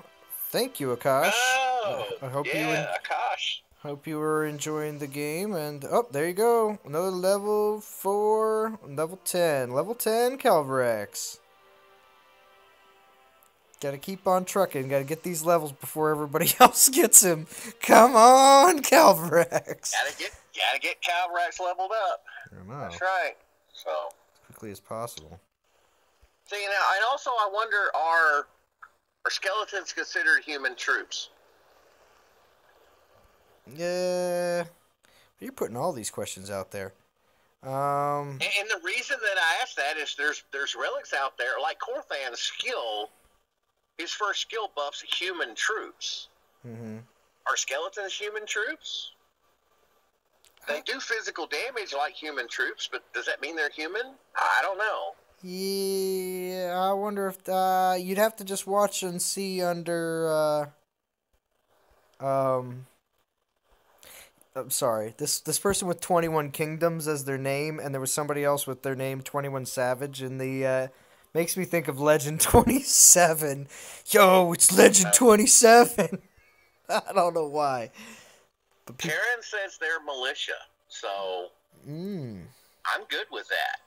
Thank you, Akash. Oh, I hope Akash. Hope you were enjoying the game, and oh, there you go, another level 4, level 10 Calverax. Gotta keep on trucking, gotta get these levels before everybody else gets him. Come on, Calverax. Gotta get Calverax leveled up. I know. That's right. So as quickly as possible. So, you know, and also I wonder, are skeletons considered human troops? Yeah, you're putting all these questions out there. And the reason that I ask that is there's relics out there like Corthan's skill. His first skill buffs human troops. Are skeletons human troops? They do physical damage like human troops, but does that mean they're human? I don't know. Yeah, I wonder if you'd have to just watch and see under I'm sorry. This person with 21 Kingdoms as their name, and there was somebody else with their name 21 Savage, and the makes me think of Legend 27. Yo, it's Legend 27. I don't know why. But Karen says they're militia, so I'm good with that.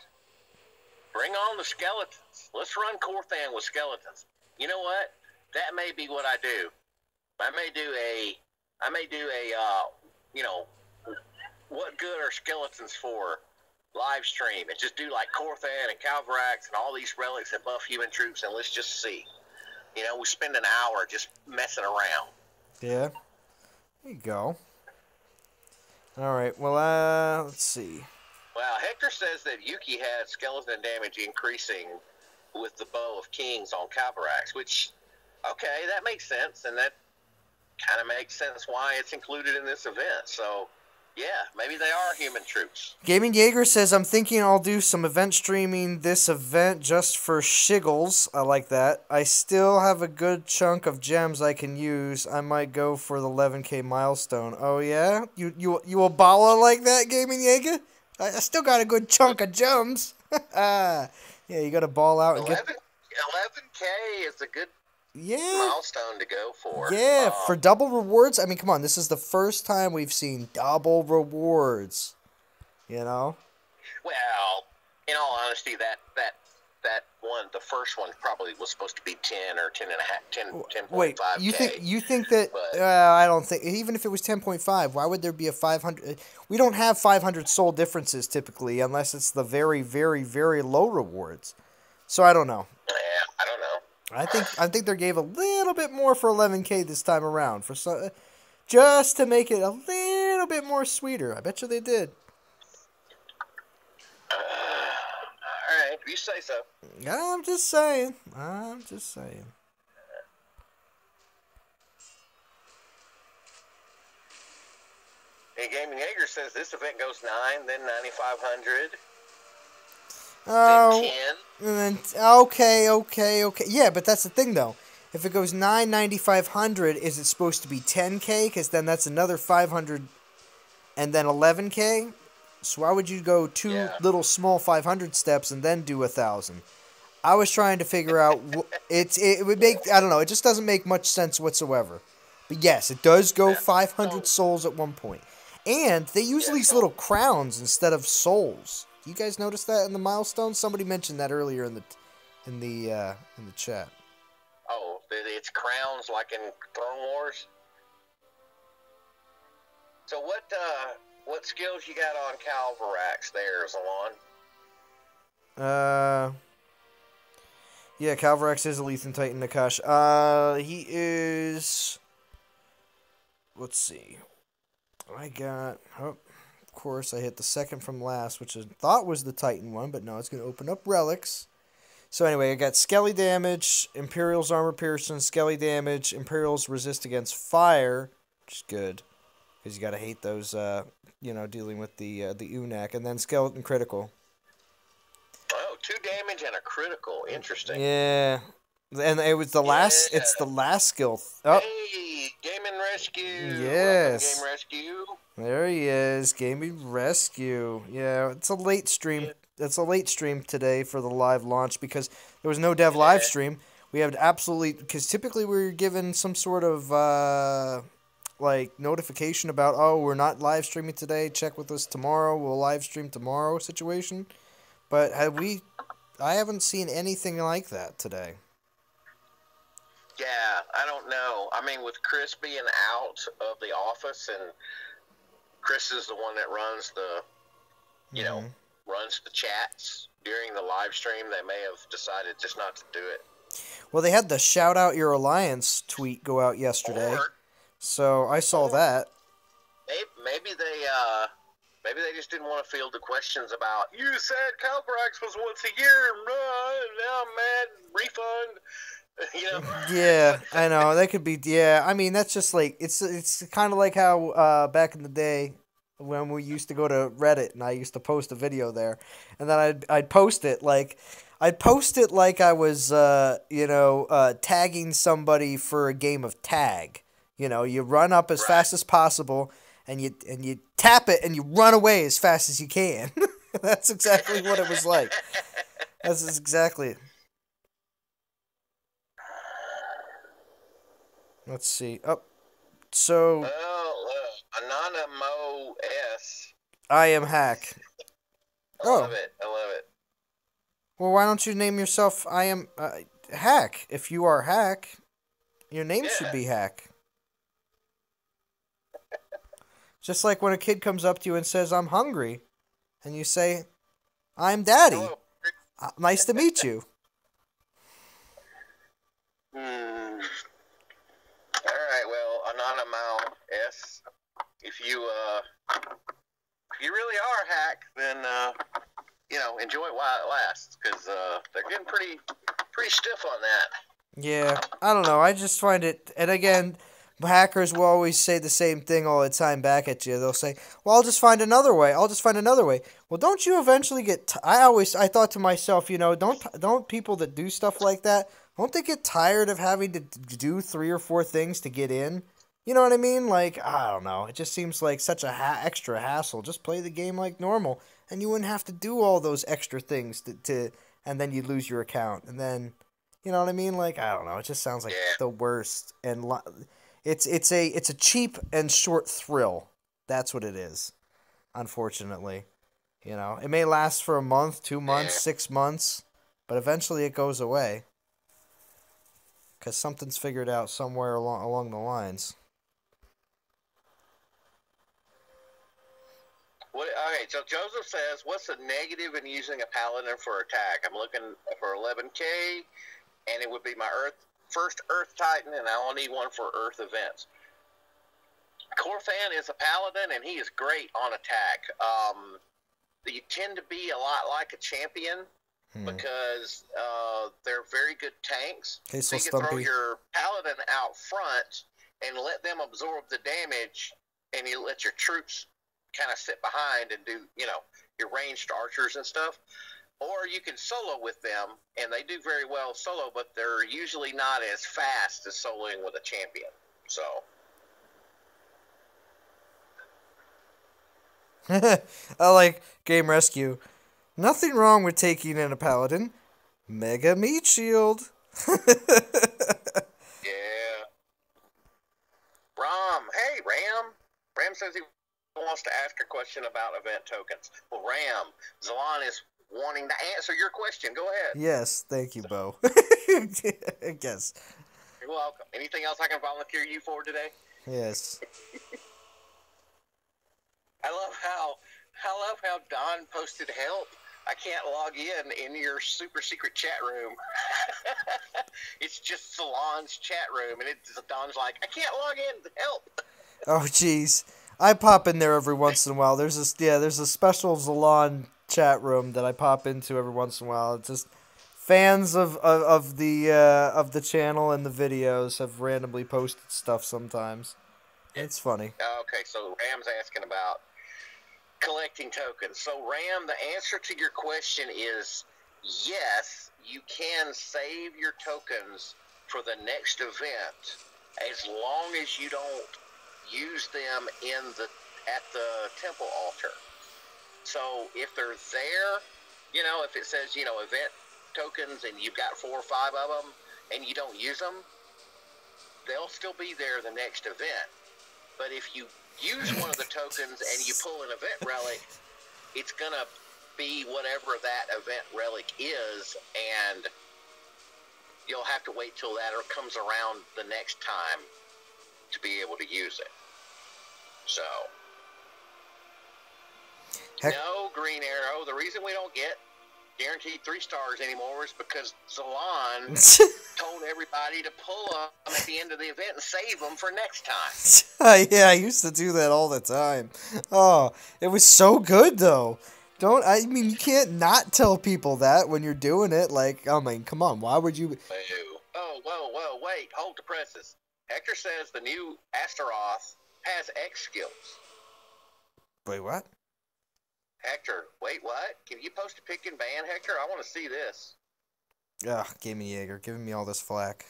Bring on the skeletons. Let's run Corthan with skeletons. You know what? That may be what I do. I may do a you know, what good are skeletons for live stream, and just do like Corthan and Calverax and all these relics that buff human troops, and let's just see. You know, we spend an hour just messing around. Yeah. There you go. All right. Well, let's see. Well, Hector says that Yuki had skeleton damage increasing with the Bow of Kings on Calverax, which, okay, that makes sense, and that kind of makes sense why it's included in this event. So, Yeah, maybe they are human troops. Gaming Jaeger says, I'm thinking I'll do some event streaming this event just for shiggles. I like that. I still have a good chunk of gems I can use. I might go for the 11K milestone. Oh, yeah? You a baller like that, Gaming Jaeger? I still got a good chunk of gems. Yeah, you got to ball out and 11K is a good milestone to go for. Yeah, for double rewards. I mean, come on, this is the first time we've seen double rewards. You know? Well, in all honesty, that one, the first one, probably was supposed to be 10 or 10 and a half, 10.5K. Wait, you think that? I don't think. Even if it was 10.5, why would there be a 500? We don't have 500 soul differences typically, unless it's the very, very, very low rewards. So I don't know. Yeah, I don't know. I think they gave a little bit more for 11K this time around just to make it a little bit more sweeter. I bet you they did. All right, if you say so. I'm just saying. Hey, Gaming Jaeger says this event goes 9, then 9,500. Oh, 10. And okay. Yeah, but that's the thing, though. If it goes 9, 9,500, is it supposed to be 10K? Because then that's another 500 and then 11K. So why would you go two little small 500 steps and then do 1,000? I was trying to figure out. It would make, I don't know. It just doesn't make much sense whatsoever. But yes, it does go 500 souls at one point, and they use these little crowns instead of souls. You guys notice that in the milestones? Somebody mentioned that earlier in the chat. Oh, it's crowns like in Clone Wars. So what skills you got on Calverax there, Zalon? Yeah, Calverax is a Lethan Titan, Nakash. He is. Let's see. I got. Oh. Of course, I hit the second from last, which I thought was the Titan one, but no, it's going to open up relics. So anyway, I got Skelly damage, Imperial's armor piercing, Skelly damage, Imperial's resist against fire, which is good, because you got to hate those, dealing with the Unak, and then skeleton critical. Oh, 2 damage and a critical. Interesting. Yeah. And it was the last. It's the last skill. Oh. Hey, Gaming Rescue. Yes. Welcome, Game Rescue. There he is, Gaming Rescue. Yeah, it's a late stream. Yeah. It's a late stream today for the live launch because there was no dev live stream. We have because typically we're given some sort of notification about, oh, we're not live streaming today. Check with us tomorrow. We'll live stream tomorrow situation. But I haven't seen anything like that today. Yeah, I don't know. I mean, with Chris being out of the office, and Chris is the one that runs runs the chats during the live stream, they may have decided just not to do it. Well, they had the shout out your alliance tweet go out yesterday, so I saw that. Maybe they just didn't want to field the questions about, you said Calverax was once a year, and now I'm mad, refund. Yeah, I know that could be. Yeah, I mean that's just like it's kind of like how back in the day when we used to go to Reddit and I used to post a video there, and then I'd post it like I was tagging somebody for a game of tag. You run up as fast as possible and you tap it and you run away as fast as you can. That's exactly what it was like. That's exactly. Let's see. So. Anonymous S. I am Hack. I love it. Well, why don't you name yourself I am Hack? If you are Hack, your name should be Hack. Just like when a kid comes up to you and says, I'm hungry, and you say, I'm Daddy. Nice to meet you. Alright, well, Anonymous S, if you really are Hack, then, enjoy it while it lasts, because they're getting pretty stiff on that. Yeah, I don't know, I just find it, and again, hackers will always say the same thing all the time back at you. They'll say, "Well, I'll just find another way. I'll just find another way." Well, don't you eventually get? I thought to myself, don't people that do stuff like that, don't they get tired of having to do 3 or 4 things to get in? You know what I mean? Like, I don't know. It just seems like such a extra hassle. Just play the game like normal, and you wouldn't have to do all those extra things and then you lose your account, and then, you know what I mean? Like, I don't know. It just sounds like the worst, and it's a cheap and short thrill. That's what it is. Unfortunately, it may last for a month, 2 months, 6 months, but eventually it goes away because something's figured out somewhere along the lines. Okay, so Joseph says, what's the negative in using a paladin for attack? I'm looking for 11k, and it would be my first Earth Titan, and I only need one for Earth events. Corfan is a paladin, and he is great on attack. You tend to be a lot like a champion because they're very good tanks. Okay, so you can throw your paladin out front and let them absorb the damage, and you let your troops kind of sit behind and do, your ranged archers and stuff. Or you can solo with them, and they do very well solo, but they're usually not as fast as soloing with a champion. So I like Game Rescue. Nothing wrong with taking in a paladin. Mega meat shield. Yeah. Hey, Ram. Ram says he wants to ask a question about event tokens. Well, Ram, Zalon is wanting to answer your question. Go ahead. Yes, thank you, Bo. I guess. You're welcome. Anything else I can volunteer you for today? Yes. I love how Don posted help. I can't log in your super secret chat room. It's just Zalon's chat room, and Don's like, I can't log in. Help. Oh, jeez. I pop in there every once in a while. There's a special Zalon chat room that I pop into every once in a while. It's just fans of the channel and the videos have randomly posted stuff sometimes. It's funny. Okay, so Ram's asking about collecting tokens. So Ram, the answer to your question is yes, you can save your tokens for the next event as long as you don't use them at the temple altar. So if they're there, if it says, event tokens and you've got 4 or 5 of them and you don't use them, they'll still be there the next event. But if you use one of the tokens and you pull an event relic, it's going to be whatever that event relic is, and you'll have to wait till that comes around the next time to be able to use it. So, no Green Arrow. The reason we don't get guaranteed 3 stars anymore is because Zalon told everybody to pull them at the end of the event and save them for next time. Yeah, I used to do that all the time. Oh, it was so good though. You can't not tell people that when you're doing it. Like, come on, why would you? Oh, whoa, wait, hold the presses. Hector says the new Asteroth has X skills. Wait, what? Hector, wait, what? Can you post a pick and ban, Hector? I want to see this. Ugh, Game Jaeger, giving me all this flack.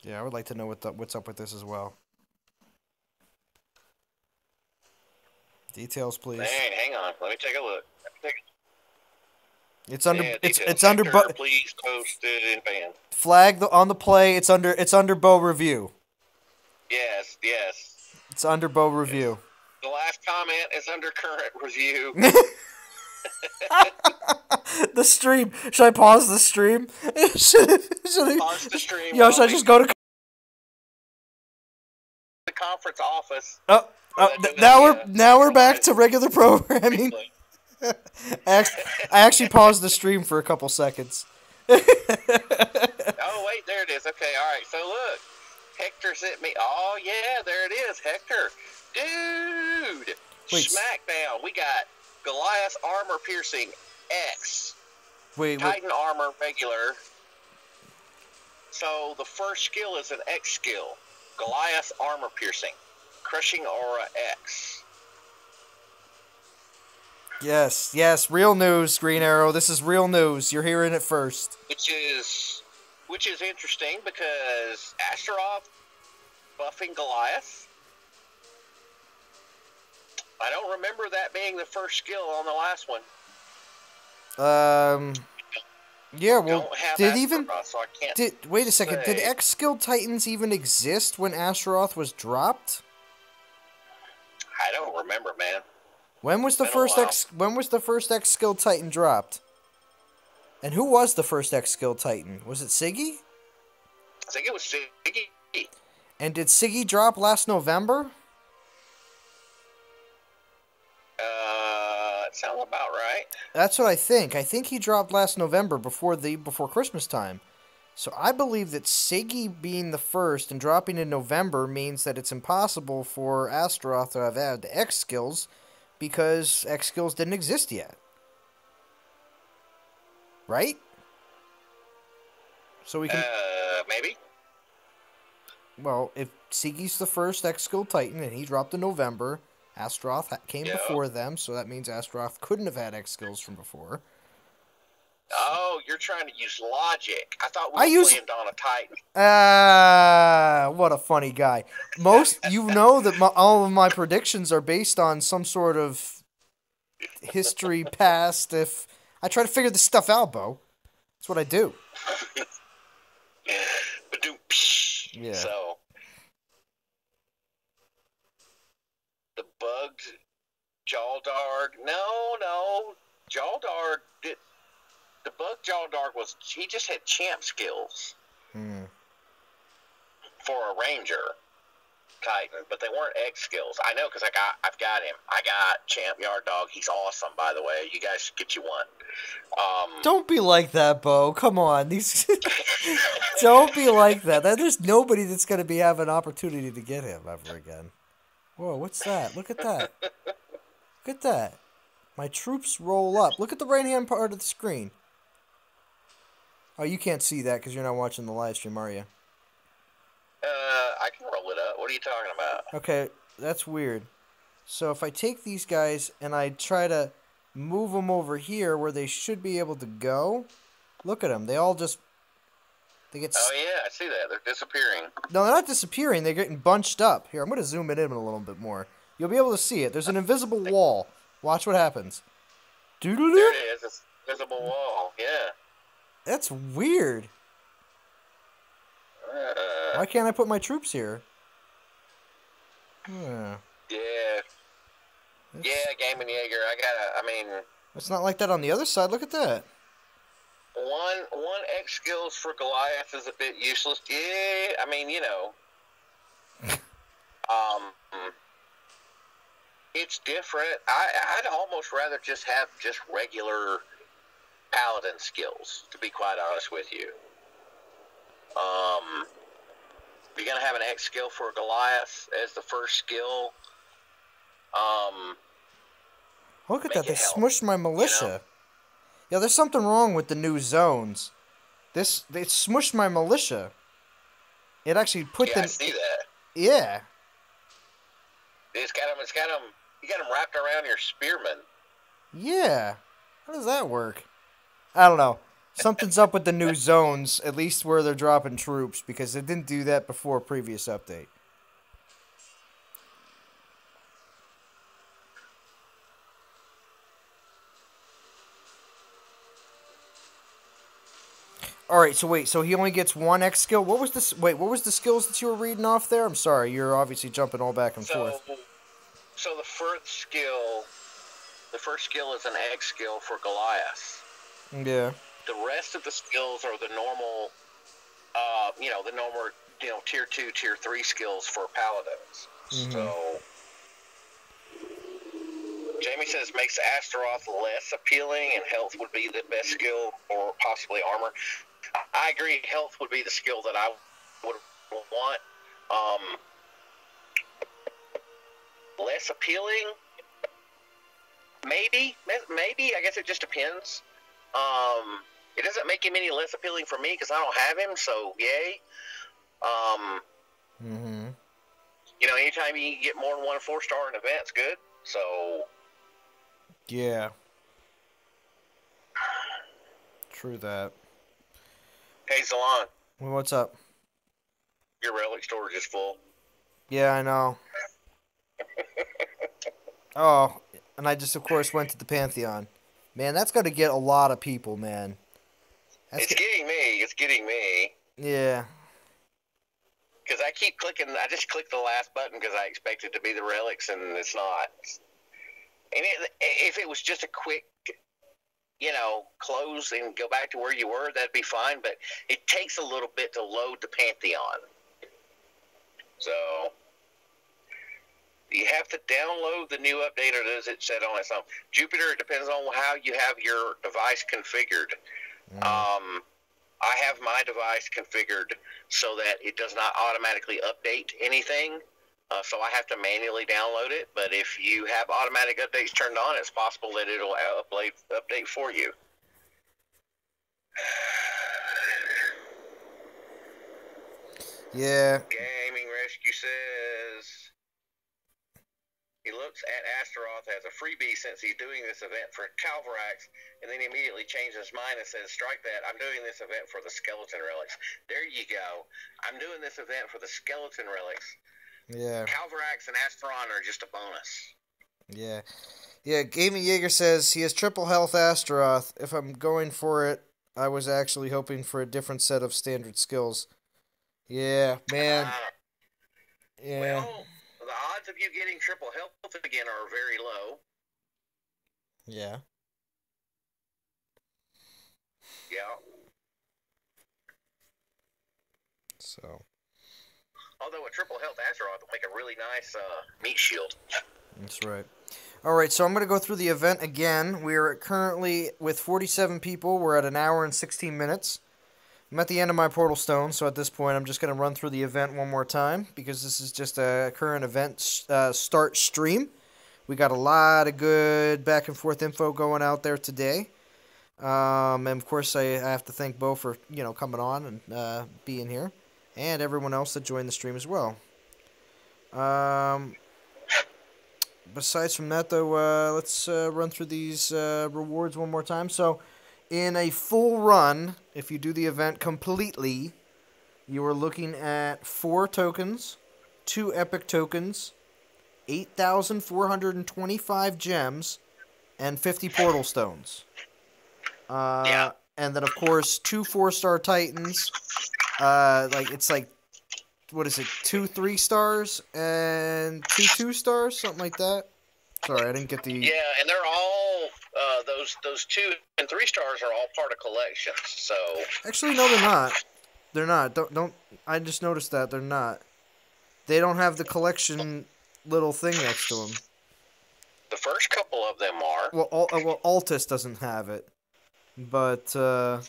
Yeah, I would like to know what's up with this as well. Details, please. Hang on. Let me take a look. It's under. It's Hector, under. Please post it in ban. Flag on the play. It's under Bo review. Yes. It's under Bo review. The last comment is under current review. The stream. Should I pause the stream? Should I pause the stream? Yo, should I just go to the conference office? Now we're back to regular programming. I actually paused the stream for a couple seconds. Oh wait, there it is. Okay, all right. So look, Hector sent me. Oh yeah, there it is, Hector. Dude, wait. Smackdown. We got Goliath armor piercing X. Wait. Titan armor regular. So the first skill is an X skill. Goliath armor piercing. Crushing aura X. Yes, real news, Green Arrow. This is real news. You're hearing it first. Which is interesting because Asteroth buffing Goliath. I don't remember that being the first skill on the last one. Yeah, well, did Asteroth, even so I can't wait a second? say. Did X skill Titans even exist when Asteroth was dropped? I don't remember, man. When was the first X skill Titan dropped? And who was the first X skill Titan? Was it Siggy? I think it was Siggy. And did Siggy drop last November? It sounds about right. That's what I think. I think he dropped last November before Christmas time. So I believe that Siggy being the first and dropping in November means that it's impossible for Asteroth to have had X skills because X skills didn't exist yet. Right? So we can... maybe. Well, if Siggy's the first X skill Titan and he dropped in November, Asteroth came before them, so that means Asteroth couldn't have had X skills from before. Oh, you're trying to use logic. I thought we were playing Dawn of Titan. What a funny guy. That all of my predictions are based on some sort of history past. If I try to figure this stuff out, Bo. That's what I do. Yeah. So, the bugged Jawdarg. No. Jawdarg did. The bugged Jawdarg he just had champ skills for a ranger Titan, but they weren't X skills. I know because I've got him. I got Champ Yard Dog. He's awesome, by the way. You guys should get you one. Don't be like that, Bo. Come on, don't be like that. There's nobody that's going to be having an opportunity to get him ever again. Whoa, what's that? Look at that. Look at that. My troops roll up. Look at the right-hand part of the screen. Oh, you can't see that because you're not watching the live stream, are you? I can roll it up. What are you talking about? Okay, that's weird. So if I take these guys and I try to move them over here where they should be able to go, look at them. They all just... They get... Oh, yeah, I see that. They're disappearing. No, they're not disappearing. They're getting bunched up. Here, I'm going to zoom it in a little bit more. You'll be able to see it. There's an invisible wall. Watch what happens. There it is. It's a visible wall. Yeah. That's weird. Why can't I put my troops here? Yeah. Yeah, Game and Jaeger. It's not like that on the other side. Look at that. One X skills for Goliath is a bit useless. Yeah, it's different. I'd almost rather just have regular paladin skills, to be quite honest with you. You're gonna have an X skill for Goliath as the first skill. Look at that! They smushed my militia. Yeah, there's something wrong with the new zones. They smushed my militia. It actually put them. I see that. Yeah. It's got them. You got them wrapped around your spearmen. Yeah. How does that work? I don't know. Something's up with the new zones, at least where they're dropping troops, because it didn't do that before a previous update. Alright, so he only gets one X skill? What was the skills that you were reading off there? I'm sorry, you're obviously jumping all back and forth. So the first skill is an X skill for Goliath. Yeah. The rest of the skills are the normal, tier 2, tier 3 skills for paladins. Mm-hmm. So, Jamie says makes Asteroth less appealing, and health would be the best skill, or possibly armor. I agree, health would be the skill that I would want. Less appealing? Maybe. I guess it just depends. It doesn't make him any less appealing for me because I don't have him, so yay. You know, anytime you can get more than 1 4-star in events, good. So. Yeah. True that. Hey, Zalon. Well, what's up? Your relic storage is full. Yeah, I know. Oh, and I just, of course, went to the Pantheon. Man, that's got to get a lot of people, man. It's getting me. It's getting me. Yeah. Because I keep clicking. I just clicked the last button because I expect it to be the relics, and it's not. And if it was just a quick, you know, close and go back to where you were, that'd be fine. But it takes a little bit to load the Pantheon. So you have to download the new update, or does it set on its own? Jupiter, it depends on how you have your device configured. I have my device configured so that it does not automatically update anything. So I have to manually download it. But if you have automatic updates turned on, it's possible that it'll update for you. Yeah. Gaming Rescue says he looks at Asteroth as a freebie since he's doing this event for Calverax, and then he immediately changes his mind and says, strike that, I'm doing this event for the skeleton relics. There you go. I'm doing this event for the skeleton relics. Yeah. Calverax and Asteron are just a bonus. Yeah. Yeah, Gaming Jaeger says he has triple health Asteroth. If I'm going for it, I was actually hoping for a different set of standard skills. Yeah, man. Yeah. Well, the odds of you getting triple health again are very low. Yeah. Yeah. So. Although a triple health Asteroth will make a really nice meat shield. That's right. All right, so I'm going to go through the event again. We're currently with 47 people. We're at 1 hour and 16 minutes. I'm at the end of my portal stone, so at this point I'm just going to run through the event one more time because this is just a current event start stream. We got a lot of good back and forth info going out there today. And of course I have to thank Bo for, you know, coming on and being here, and everyone else that joined the stream as well. Besides from that, though, let's run through these rewards one more time. So, in a full run, if you do the event completely, you are looking at 4 tokens, 2 epic tokens, 8,425 gems, and 50 portal stones. Yeah. And then, of course, 2 4-star titans. It's like, what is it, 2 3-stars and 2 2-stars, something like that. Sorry, I didn't get the. Yeah, and they're all those 2 and 3 stars are all part of collections. So Actually, no, they're not. They're not. Don't. I just noticed that they're not. They don't have the collection little thing next to them. the first couple of them are. Well, Altus doesn't have it, but I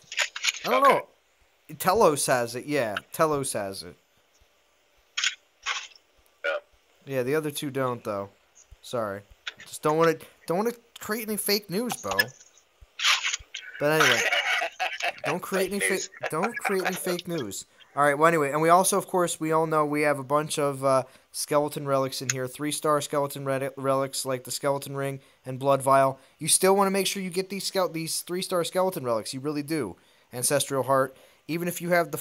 don't know. Telos has it. Yeah, Telos has it. Yeah, the other 2 don't though. Sorry, just don't want to create any fake news, Bo. But anyway, don't create any fake news. All right. Well, anyway, and we also, of course, we all know we have a bunch of skeleton relics in here. 3-star skeleton relics like the skeleton ring and blood vial. You still want to make sure you get these 3-star skeleton relics. You really do. Ancestral heart. Even if you have don't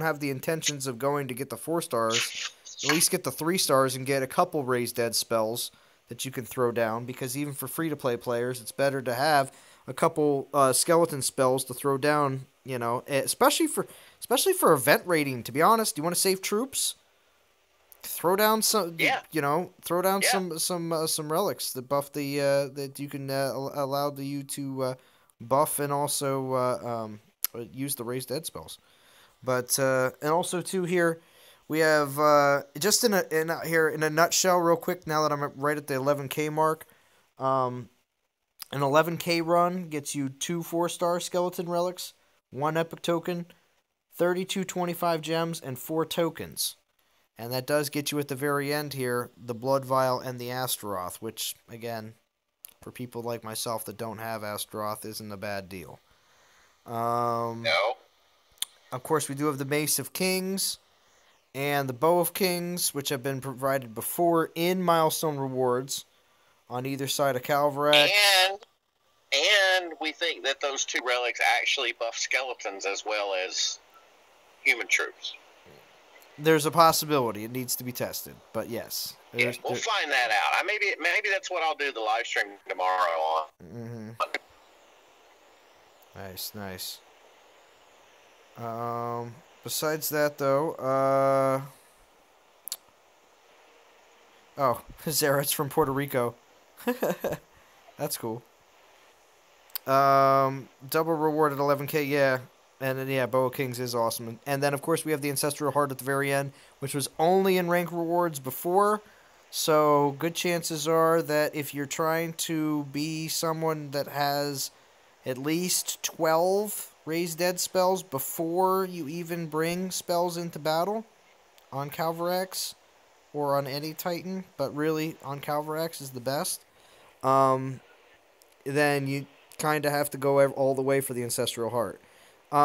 have the intentions of going to get the 4 stars, at least get the 3 stars and get a couple raise dead spells that you can throw down. Because even for free to play players, it's better to have a couple skeleton spells to throw down. You know, especially for event rating. To be honest, you want to save troops. Throw down some. Yeah. Throw down some relics that buff the that you can allow you to. Buff and also use the raised dead spells, but and also too here we have just in a nutshell, real quick. Now that I'm right at the 11K mark, an 11K run gets you 2 4-star skeleton relics, 1 epic token, 3225 gems, and 4 tokens, and that does get you at the very end here the blood vial and the Asteroth, which again, for people like myself that don't have Asteroth isn't a bad deal. No. Of course, we do have the Mace of Kings and the Bow of Kings, which have been provided before in milestone rewards on either side of Calverax. And we think that those 2 relics actually buff skeletons as well as human troops. There's a possibility. It needs to be tested, but yes. Yeah, we'll find that out. Maybe that's what I'll do the live stream tomorrow on. Mm-hmm. Nice. Besides that, though, Zaret's from Puerto Rico. That's cool. Double reward at 11k, yeah. And then, yeah, Bow of Kings is awesome. And then, of course, we have the Ancestral Heart at the very end, which was only in rank rewards before. So, good chances are that if you're trying to be someone that has at least 12 Raise Dead spells before you even bring spells into battle on Calverax or on any Titan, but really on Calverax is the best, then you kind of have to go all the way for the Ancestral Heart. Bo,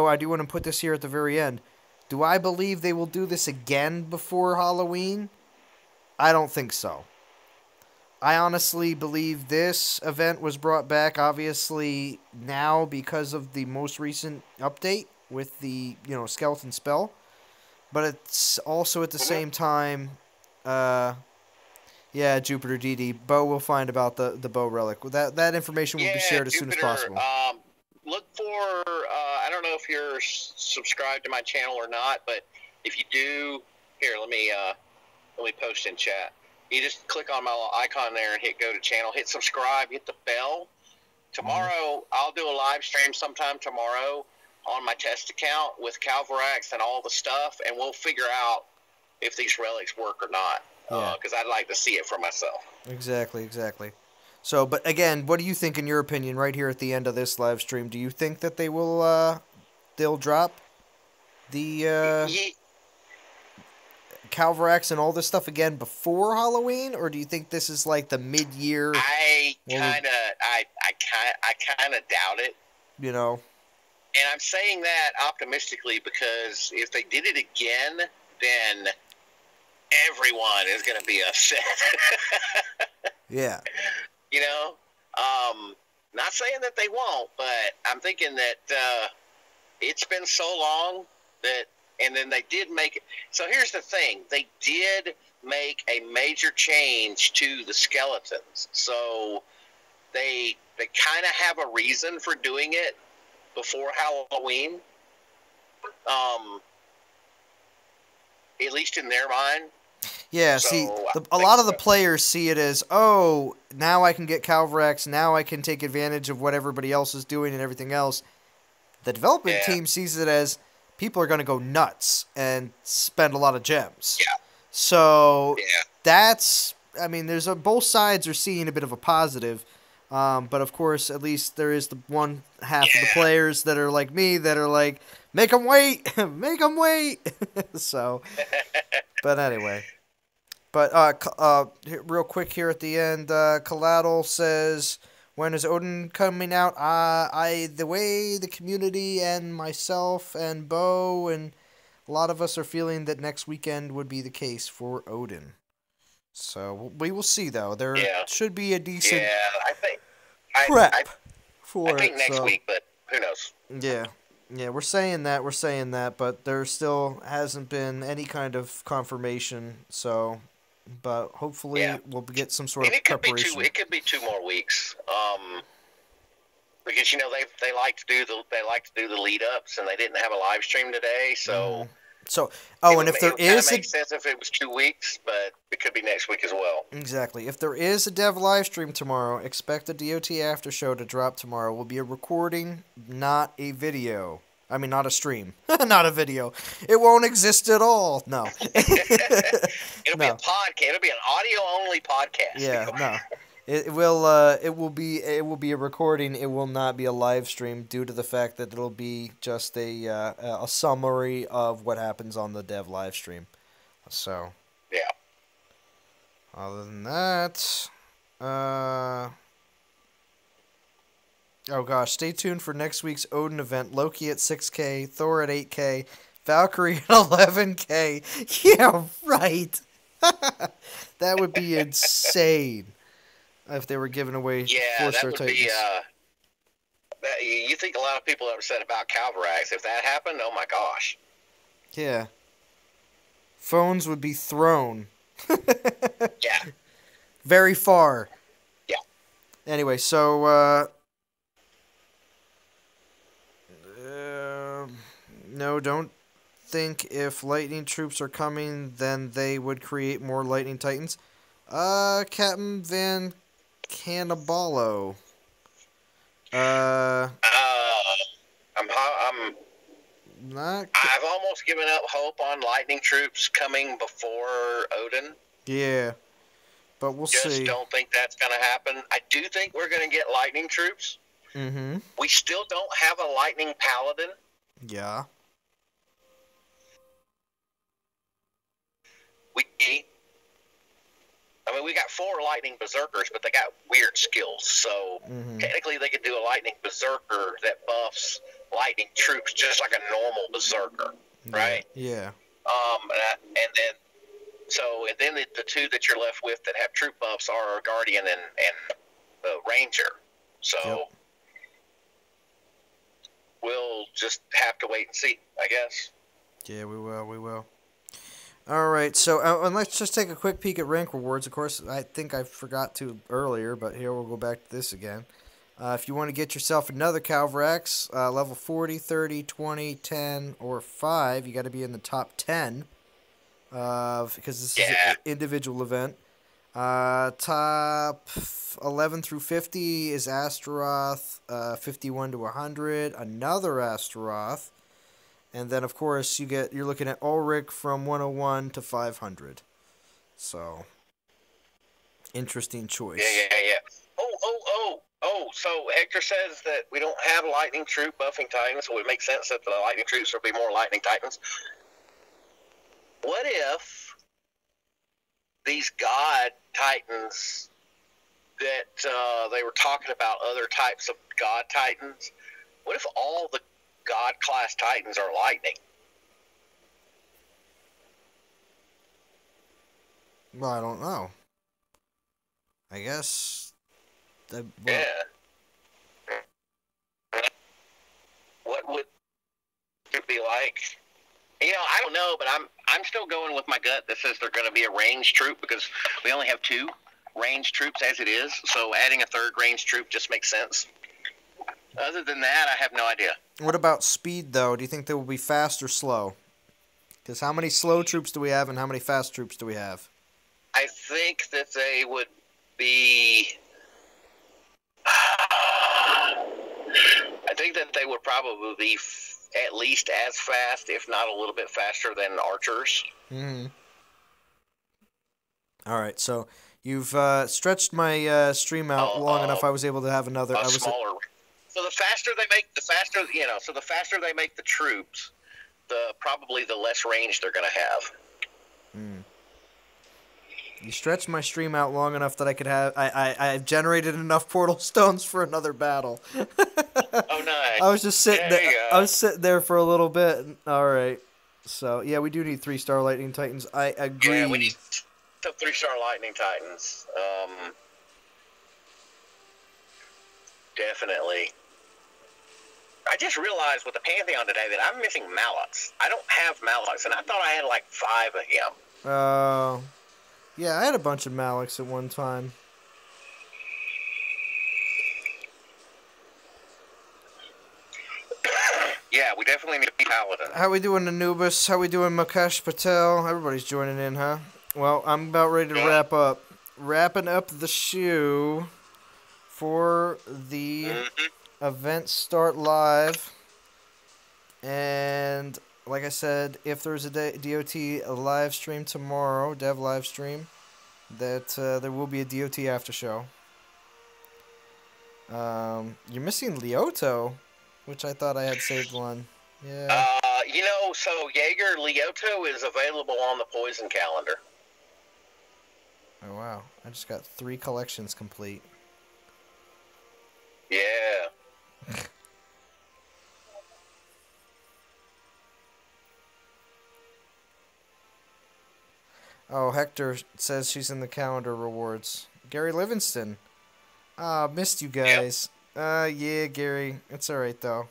I do want to put this here at the very end. Do I believe they will do this again before Halloween? I don't think so. I honestly believe this event was brought back, obviously, now because of the most recent update with the, skeleton spell. But it's also at the same time, Jupiter DD. Bo will find about the Bow relic. That information will be shared as soon as possible. Look for, I don't know if you're subscribed to my channel or not, but if you do, here, let me post in chat. You just click on my little icon there and hit go to channel, hit subscribe, hit the bell. Tomorrow, I'll do a live stream sometime tomorrow on my test account with Calverax and all the stuff, and we'll figure out if these relics work or not, because I'd like to see it for myself. Exactly. So, but again, what do you think in your opinion right here at the end of this live stream? Do you think that they will, they'll drop the, Calverax and all this stuff again before Halloween, or do you think this is like the mid-year? I kind of doubt it. You know? And I'm saying that optimistically because if they did it again, then everyone is going to be upset. Yeah. Not saying that they won't, but I'm thinking that it's been so long that, and then they did make it. So here's the thing. They did make a major change to the skeletons. So they kind of have a reason for doing it before Halloween. At least in their mind. Yeah, so, see, a lot of the players see it as, oh, now I can get Calverax, now I can take advantage of what everybody else is doing and everything else. The development team sees it as people are going to go nuts and spend a lot of gems. Yeah. So that's, there's both sides are seeing a bit of a positive. But of course, at least there is the one half of the players that are like me that are like, make them wait, make them wait. So, but anyway. But real quick here at the end, Collateral says, when is Odin coming out? The way the community and myself and Bo and a lot of us are feeling that next weekend would be the case for Odin. So we will see, though. There should be a decent prep for it. I think next week, but who knows? Yeah, we're saying that, but there still hasn't been any kind of confirmation. So, but hopefully we'll get some sort of preparation. It could be 2 more weeks. Because they like to do the lead ups, and they didn't have a live stream today, so. So, and if there is, it makes sense if it was 2 weeks, but it could be next week as well. Exactly. If there is a dev live stream tomorrow, expect the DOT after show to drop tomorrow. It will be a recording, not a video. Not a stream, not a video. It won't exist at all. No. It'll be a podcast. It'll be an audio only podcast. Yeah. No. It will be a recording. It will not be a live stream due to the fact that it'll be just a summary of what happens on the dev live stream. So. Yeah. Other than that, oh gosh, stay tuned for next week's Odin event. Loki at 6K, Thor at 8K, Valkyrie at 11K. Yeah, right. That would be insane if they were giving away Yeah, that 4-star would Titans. be. You think a lot of people are upset about Calverax. If that happened, oh my gosh. Yeah. Phones would be thrown. Yeah. Very far. Yeah. Anyway, so no, don't think if lightning troops are coming, then they would create more lightning titans. Captain Van Cannibalo. I'm Not. I've almost given up hope on lightning troops coming before Odin. Yeah, but we'll see. Just don't think that's going to happen. I do think we're going to get lightning troops. Mm-hmm. We still don't have a lightning paladin. Yeah. We got 4 lightning berserkers, but they got weird skills. So technically, they could do a lightning berserker that buffs lightning troops just like a normal berserker, right? Yeah. And then the 2 that you're left with that have troop buffs are Guardian and the Ranger. So we'll just have to wait and see, I guess. Yeah, we will. All right, so and let's just take a quick peek at rank rewards. Of course, I think I forgot to earlier, but here we'll go back to this again. If you want to get yourself another Calverax, level 40, 30, 20, 10, or 5, you got to be in the top 10 because this is an individual event. Top 11 through 50 is Asteroth, 51 to 100, another Asteroth. And then, of course, you're looking at Ulrich from 101 to 500. So, interesting choice. Yeah. Oh, so Hector says that we don't have lightning troop buffing Titans, so it makes sense that the lightning troops will be more lightning Titans. What if these god Titans that they were talking about, other types of god Titans, what if all the God class Titans are lightning? Well, I don't know. I guess. Yeah. What would it be like? I don't know, but I'm still going with my gut that says they're going to be a ranged troop because we only have 2 ranged troops as it is. So adding a 3rd ranged troop just makes sense. Other than that, I have no idea. What about speed, though? Do you think they will be fast or slow? Because how many slow troops do we have and how many fast troops do we have? I think that they would be... I think that they would probably be at least as fast, if not a little bit faster than archers. All right, so you've stretched my stream out long enough. I was able to have another. Smaller. So the faster they make, the faster they make the troops, probably the less range they're going to have. You stretched my stream out long enough that I could have. I've generated enough portal stones for another battle. Oh, nice. I was just sitting there. I was sitting there for a little bit. All right. So yeah, we do need 3-star lightning titans. I agree. Yeah, we need some 3-star lightning titans. Definitely. I just realized with the Pantheon today that I'm missing Mallots. I don't have Mallots, and I thought I had like 5 of him. Yeah, I had a bunch of Malaks at one time. Yeah, we definitely need a Paladin. How we doing, Anubis? How we doing, Mukesh Patel? Everybody's joining in, huh? Well, I'm about ready to wrap up. Wrapping up the shoe for the event start live. And like I said, if there's a DOT live stream tomorrow, dev live stream, that there will be a DOT after show. You're missing Leoto, which I thought I had saved one. Yeah. So Jaeger Leoto is available on the Poison calendar. Oh, wow. I just got 3 collections complete. Yeah. Oh, Hector says she's in the calendar rewards. Gary Livingston. Ah, missed you Yep. guys. Yeah, Gary. It's alright, though.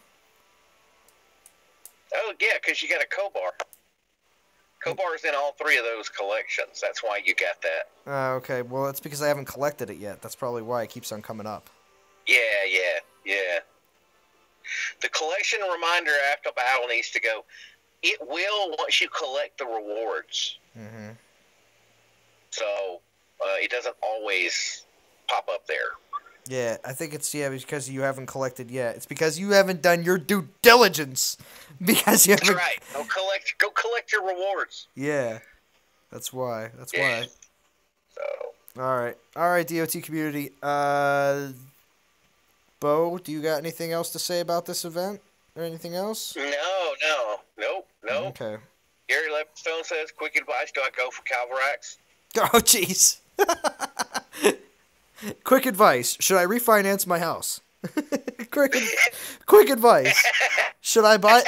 Oh, yeah, because you got a Kobar. Kobar's in all 3 of those collections. That's why you got that. Okay. Well, it's because I haven't collected it yet. That's probably why it keeps on coming up. Yeah. The collection reminder after battle needs to go. It will once you collect the rewards. Mm-hmm. So it doesn't always pop up there. Yeah, I think it's because you haven't collected yet. It's because you haven't done your due diligence. Because you haven't. That's right. Go collect your rewards. Yeah, that's why. That's why. So. All right, DOT community. Bo, do you got anything else to say about this event or anything else? Nope. Okay. Gary Levingstone says, quick advice, do I go for Calverax? Oh, jeez. Quick advice. Should I refinance my house? quick advice. Should I buy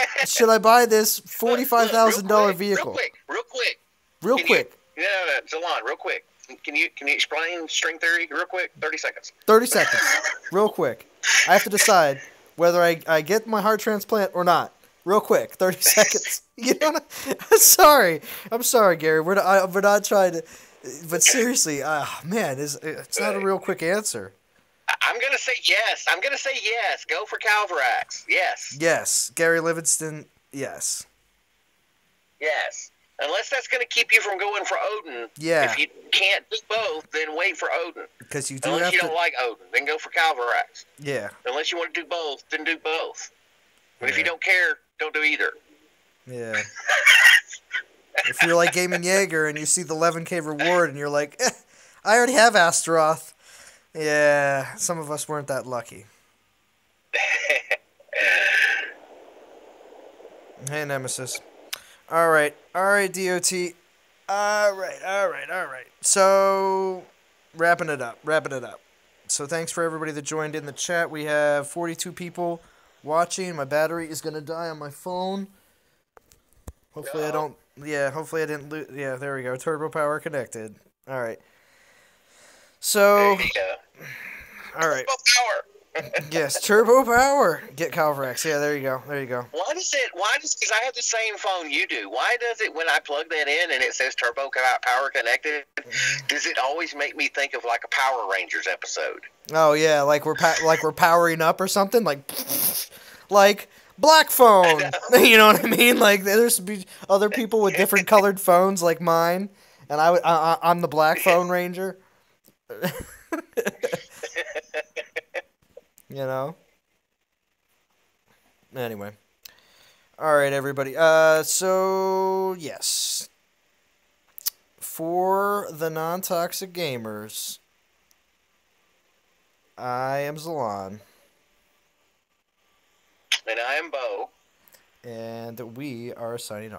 this $45,000 vehicle? Real quick. No, Zalon, real quick. Can you explain string theory real quick? 30 seconds. 30 seconds. Real quick. I have to decide whether I get my heart transplant or not. Real quick. 30 seconds. You know what I'm sorry, Gary. We're not trying to. But seriously, man, it's not a real quick answer. I'm going to say yes. Go for Calverax. Yes. Yes. Gary Livingston, yes. Yes. Unless that's going to keep you from going for Odin. Yeah. If you can't do both, then wait for Odin. Because you do Unless have you to... don't like Odin, then go for Calverax. Yeah. Unless you want to do both, then do both. But Yeah. if you don't care, don't do either. Yeah. If you're like Gaming Jaeger and you see the 11K reward and you're like, I already have Asteroth. Yeah, some of us weren't that lucky. Hey, Nemesis. All right, DOT. All right. So, wrapping it up. So, thanks for everybody that joined in the chat. We have 42 people watching. My battery is going to die on my phone. Hopefully I don't... Yeah, hopefully I didn't lose... Yeah, there we go. Turbo power connected. All right. So... All right. Turbo power. Yes, turbo power. Get Calverax. Yeah, there you go. Why does because I have the same phone you do, why does it, when I plug that in and it says turbo power connected, does it always make me think of like a Power Rangers episode? Oh, yeah, like we're powering up or something? Like black phone. You know what I mean? Like there's other people with different colored phones like mine, and I'm the black phone ranger. You know? Anyway. All right, everybody. So yes. For the non-toxic gamers, I am Zalon. And I am Bo. And we are signing off.